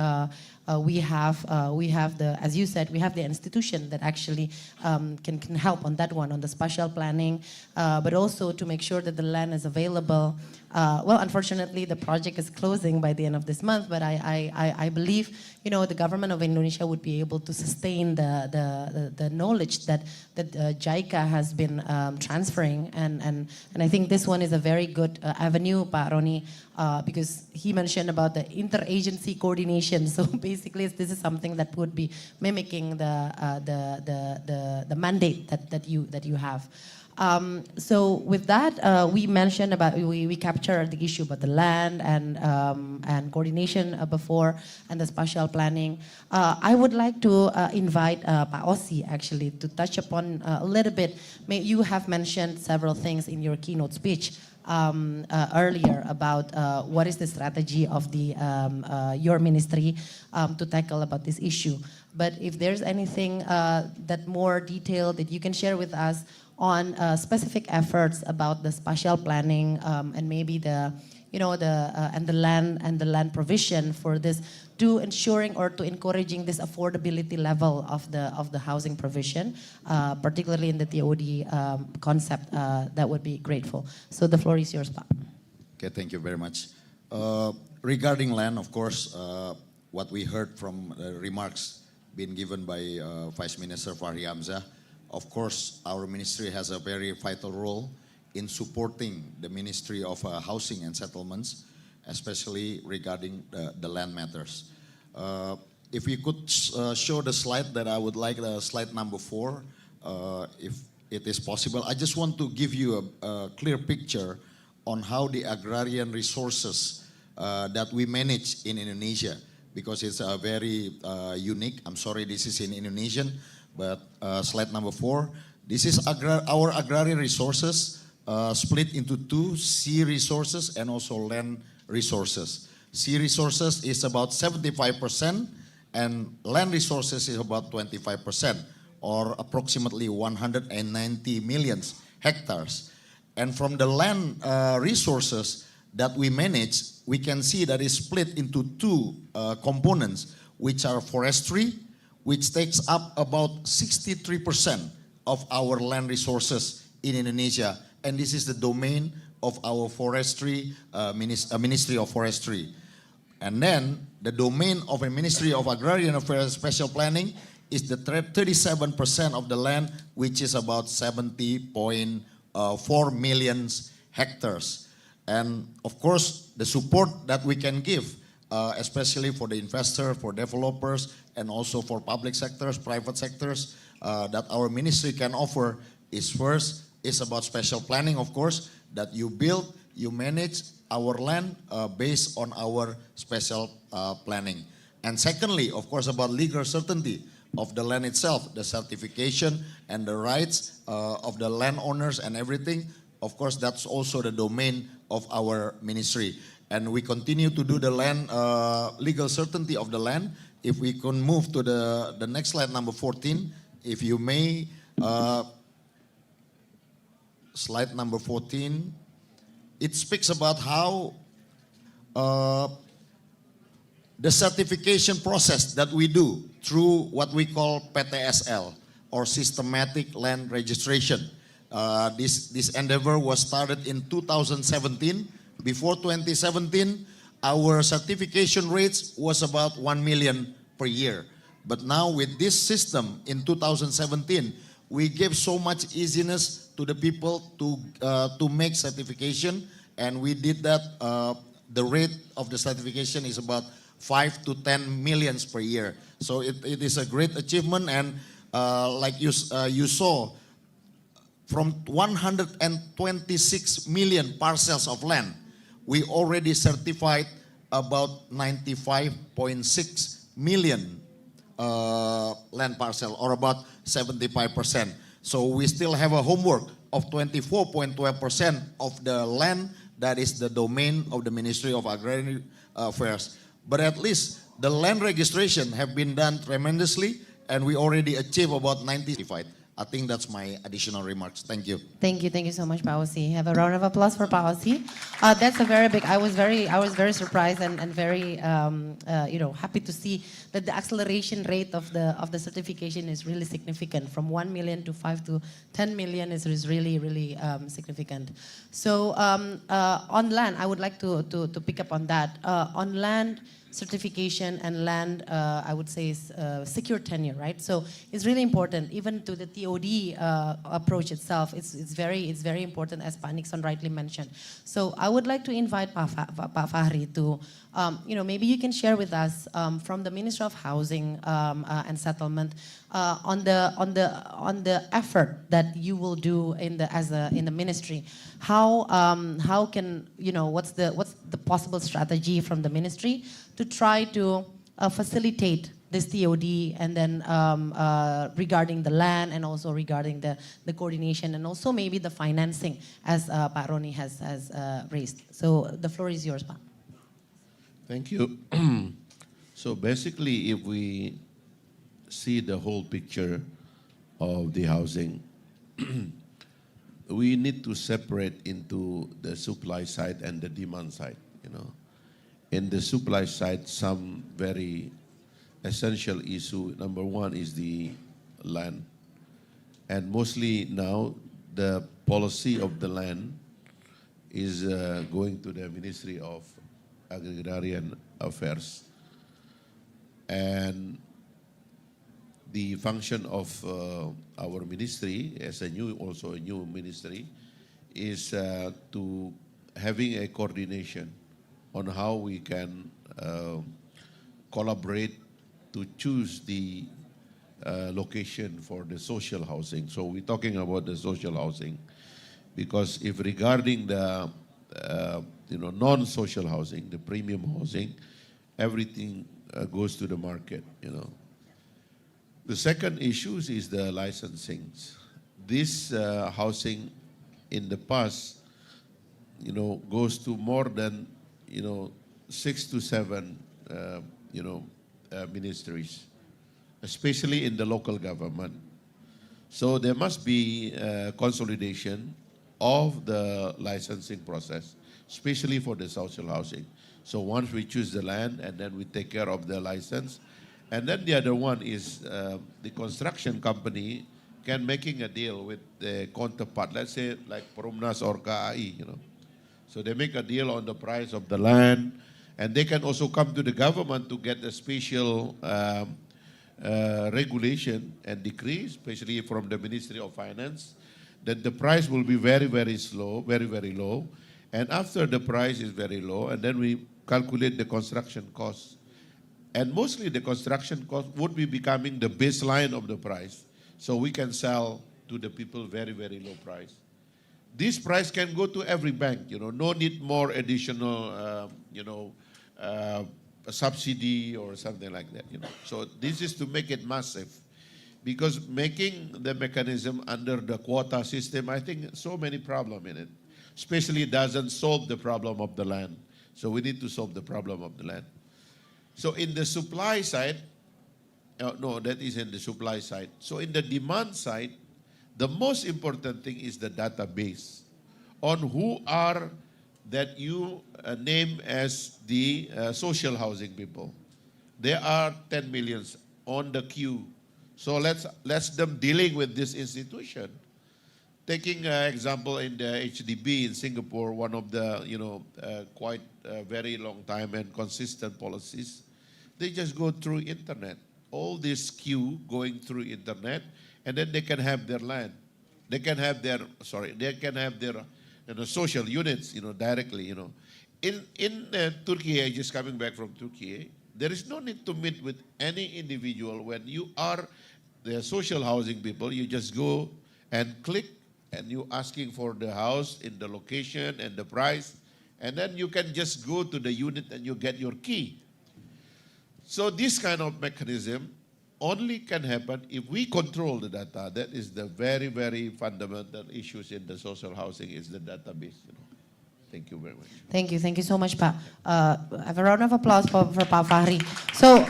we have the, as you said, we have the institution that actually can help on that one, on the spatial planning, but also to make sure that the land is available. Well, unfortunately, the project is closing by the end of this month, but I believe, you know, the government of Indonesia would be able to sustain the knowledge that JICA has been transferring, and I think this one is a very good avenue, Pak Roni, because he mentioned about the interagency coordination. So basically, this is something that would be mimicking the mandate that you have. So with that, we mentioned about, we captured the issue about the land and coordination before, and the spatial planning. I would like to invite Pak Ossi actually to touch upon a little bit. You have mentioned several things in your keynote speech earlier about what is the strategy of your ministry to tackle about this issue. But if there's anything that more detailed that you can share with us on specific efforts about the spatial planning and maybe the land provision for this, to ensuring or to encouraging this affordability level of the housing provision, particularly in the TOD concept, that would be grateful. So the floor is yours, Pak. Okay, thank you very much. Regarding land, of course, what we heard from the remarks being given by Vice Minister Fahri Hamzah, of course, our ministry has a very vital role in supporting the Ministry of Housing and Settlements, especially regarding the land matters. If we could show the slide that I would like, slide number 4, if it is possible. I just want to give you a clear picture on how the agrarian resources that we manage in Indonesia, because it's very unique. I'm sorry, this is in Indonesian, but slide number 4. This is our agrarian resources split into 2, sea resources and also land resources. Sea resources is about 75% and land resources is about 25%, or approximately 190 million hectares. And from the land resources that we manage, we can see that it's split into 2 components, which are forestry, which takes up about 63% of our land resources in Indonesia. And this is the domain of our forestry, Ministry of Forestry. And then the domain of a Ministry of Agrarian Affairs and Special Planning is the 37% of the land, which is about 70.4 million hectares. And of course, the support that we can give, especially for the investor, for developers, and also for public sectors, private sectors, that our ministry can offer is first, is about special planning, of course, that you build, you manage our land based on our special planning. And secondly, of course, about legal certainty of the land itself, the certification and the rights of the landowners and everything. Of course, that's also the domain of our ministry. And we continue to do the land, legal certainty of the land. If we can move to the next slide, number 14, if you may, slide number 14, it speaks about how the certification process that we do through what we call PTSL, or Systematic Land Registration. This endeavor was started in 2017. Before 2017, our certification rates was about 1 million per year. But now with this system in 2017, we gave so much easiness to the people to make certification, and we did that. The rate of the certification is about 5 to 10 millions per year. So it is a great achievement, and like you saw, from 126 million parcels of land, we already certified about 95.6 million land parcel, or about 75%. So we still have a homework of 24.12% of the land that is the domain of the Ministry of Agrarian Affairs. But at least the land registration have been done tremendously, and we already achieve about 95. I think that's my additional remarks. Thank you. Thank you so much, Pak Ossi. Have a round of applause for Pak Ossi. That's a very big. I was very surprised and very happy to see that the acceleration rate of the certification is really significant. From 1 million to 5 to 10 million is really significant. So on land, I would like to pick up on that. On land certification and land, I would say, is secure tenure, right? So it's really important, even to the TOD approach itself. It's very important, as Pak Nixon rightly mentioned. So I would like to invite Pak Fahri to, maybe you can share with us from the Ministry of Housing and Settlement on the effort that you will do in the ministry. How can what's the possible strategy from the ministry to try to facilitate this TOD, and then regarding the land, and also regarding the coordination, and also maybe the financing, as Pak Roni has raised. So the floor is yours, Pak. Thank you. So basically, if we see the whole picture of the housing, we need to separate into the supply side and the demand side. In the supply side, some very essential issue. Number one is the land. And mostly now, the policy of the land is going to the Ministry of Agrarian Affairs. And the function of our ministry, as a new ministry, is to having a coordination on how we can collaborate to choose the location for the social housing. So we're talking about the social housing, because if regarding the non-social housing, the premium housing, everything goes to the market. The second issue is the licensing. This housing in the past, goes to more than 6 to 7 ministries, especially in the local government. So there must be consolidation of the licensing process, especially for the social housing. So once we choose the land, and then we take care of the license, and then the other one is the construction company can making a deal with the counterpart, let's say like Perumnas or KAI, So they make a deal on the price of the land, and they can also come to the government to get a special regulation and decree, especially from the Ministry of Finance, that the price will be very low. And after the price is very low, and then we calculate the construction costs. And mostly the construction cost would be becoming the baseline of the price. So we can sell to the people very low price. This price can go to every bank, no need more additional, subsidy or something like that, So this is to make it massive, because making the mechanism under the quota system, I think so many problems in it, especially doesn't solve the problem of the land. So we need to solve the problem of the land. So in the supply side, no, that is in the supply side. So in the demand side, the most important thing is the database on who are that you name as the social housing people. There are 10 million on the queue. So let's them dealing with this institution. Taking an example in the HDB in Singapore, one of the quite very long time and consistent policies, they just go through internet. All this queue going through internet, and then they can have their land. They can have their social units, directly, In Turkey, just coming back from Turkey, there is no need to meet with any individual. When you are the social housing people, you just go and click, and you asking for the house in the location and the price, and then you can just go to the unit and you get your key. So this kind of mechanism only can happen if we control the data. That is the very fundamental issues in the social housing, is the database. Thank you very much. Thank you so much, Pak. Have a round of applause for Pak Fahri. So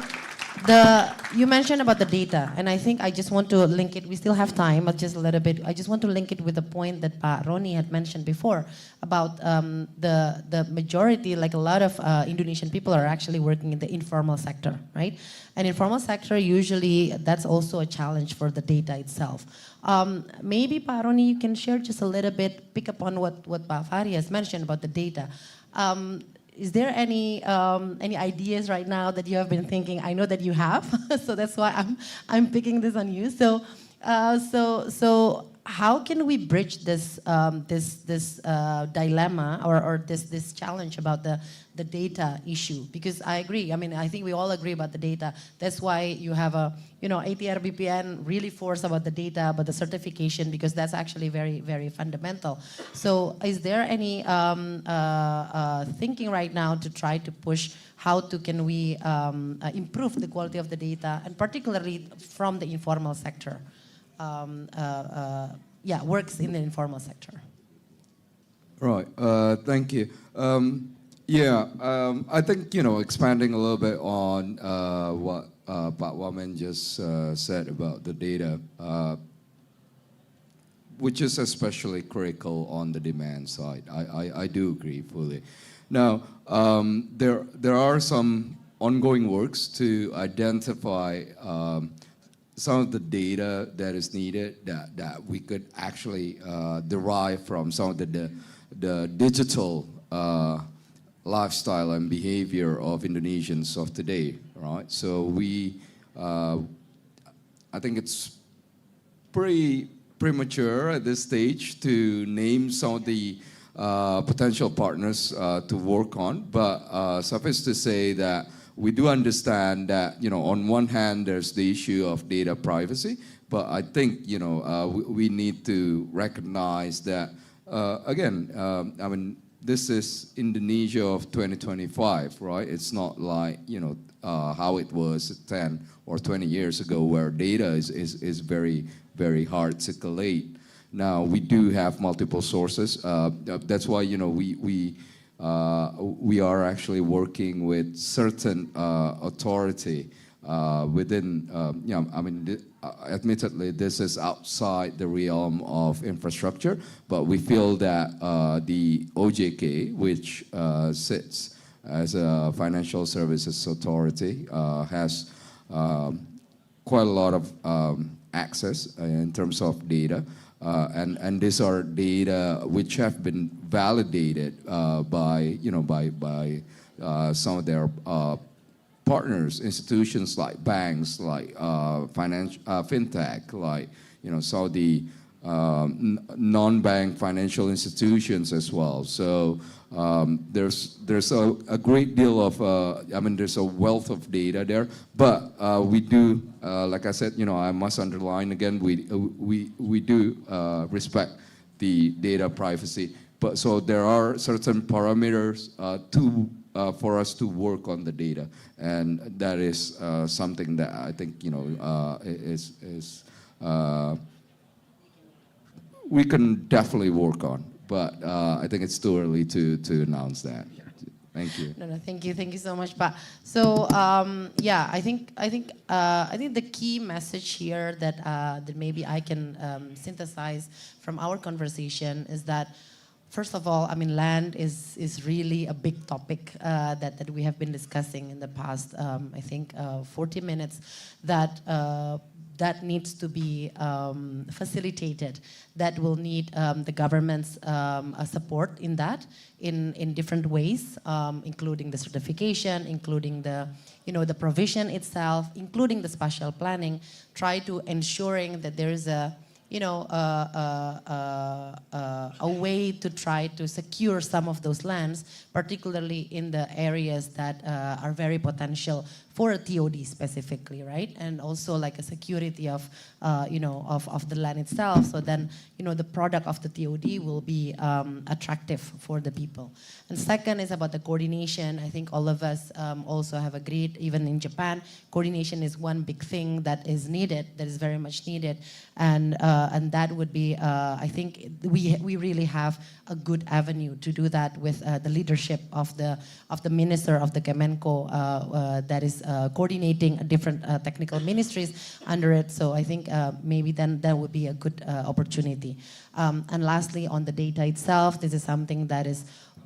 You mentioned about the data, and I think I just want to link it. We still have time, but just a little bit. I just want to link it with the point that Pak Roni had mentioned before about the majority, like a lot of Indonesian people are actually working in the informal sector, right? And informal sector, usually that's also a challenge for the data itself. Maybe Pak Roni, you can share just a little bit, pick up on what Pak Fahri has mentioned about the data. Is there any ideas right now that you have been thinking? I know that you have, so that's why I'm picking this on you. So how can we bridge this dilemma or this challenge about the data issue? Because I agree. I mean, I think we all agree about the data. That's why you have a ATR BPN really force about the data, about the certification, because that's actually very, very fundamental. So is there any thinking right now to try to push how can we improve the quality of the data, and particularly from the informal sector? Works in the informal sector. Right. Thank you. I think expanding a little bit on what Pak Wamen just said about the data, which is especially critical on the demand side. I do agree fully. Now, there are some ongoing works to identify some of the data that is needed that we could actually derive from some of the digital lifestyle and behavior of Indonesians of today, right? So I think it's pretty premature at this stage to name some of the potential partners to work on, but suffice to say that we do understand that, on one hand, there's the issue of data privacy, but I think, we need to recognize that, again, I mean, this is Indonesia of 2025, right? It's not like, how it was 10 or 20 years ago, where data is very, very hard to collate. Now, we do have multiple sources. That's why, we are actually working with certain authority within, admittedly, this is outside the realm of infrastructure, but we feel that the OJK, which sits as a financial services authority, has quite a lot of access in terms of data. And these are data which have been validated by some of their partners, institutions like banks, like fintech, like some of the non-bank financial institutions as well. So there's a great deal of there's a wealth of data there, but we do, like I said, I must underline again, we do respect the data privacy, but so there are certain parameters for us to work on the data, and that is something that I think is we can definitely work on, but I think it's too early to announce that. Thank you. No, thank you so much, Pa. So I think the key message here that maybe I can synthesize from our conversation is that, first of all, I mean, land is really a big topic that we have been discussing in the past, 40 minutes, that needs to be facilitated, that will need the government's support in that, in different ways, including the certification, including the provision itself, including the spatial planning, try to ensuring that there is a way to try to secure some of those lands, particularly in the areas that are very potential for a TOD specifically, right? And also like a security of the land itself. So then, the product of the TOD will be attractive for the people. And second is about the coordination. I think all of us also have agreed, even in Japan, coordination is one big thing that is needed, that is very much needed. And that would be, I think we really have a good avenue to do that with the leadership of the minister of the Kemenko that is coordinating different technical ministries under it. So I think maybe then that would be a good opportunity. And lastly, on the data itself, this is something that is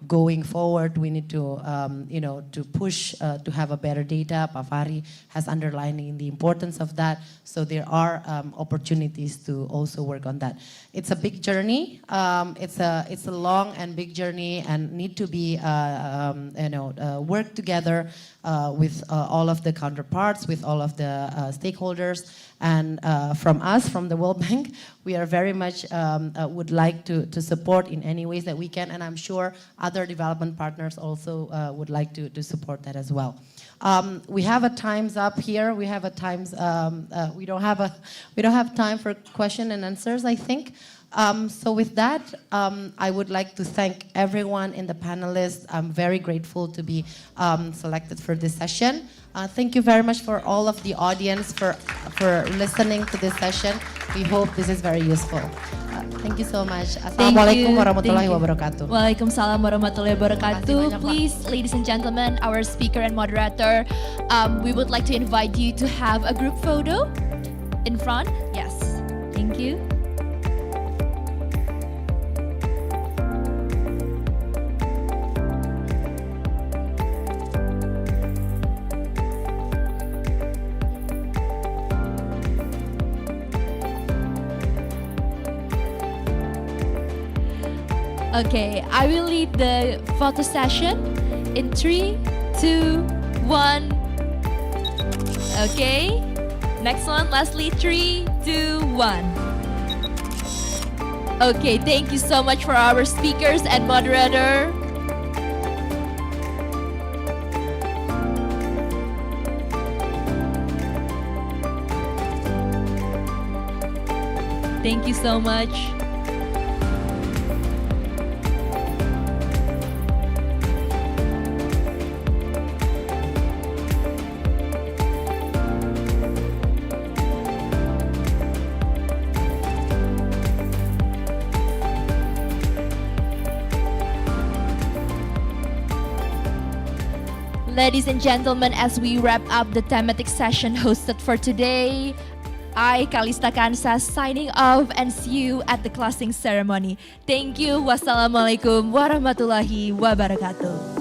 going forward. We need to, to push to have a better data. Pak Fahri has underlining the importance of that. So there are opportunities to also work on that. It's a big journey. It's a long and big journey, and need to be, work together with all of the counterparts, with all of the stakeholders. And from us, from the World Bank, we are very much would like to support in any ways that we can, and I'm sure other development partners also would like to support that as well. We have a times up here. We have a times. We don't have time for question and answers, I think. So with that, I would like to thank everyone in the panelists. I'm very grateful to be selected for this session. Thank you very much for all of the audience for listening to this session. We hope this is very useful. Thank you so much. Assalamualaikum warahmatullahi wabarakatuh. Waalaikumsalam warahmatullahi wabarakatuh. Please, ladies and gentlemen, our speaker and moderator, we would like to invite you to have a group photo in front. Yes, thank you. Okay, I will lead the photo session in 3, 2, 1. Okay, next one, lastly, 3, 2, 1. Okay, thank you so much for our speakers and moderator. Thank you so much. Ladies and gentlemen, as we wrap up the thematic session hosted for today, I, Kalista Kansa, signing off and see you at the closing ceremony. Thank you. Wassalamualaikum warahmatullahi wabarakatuh.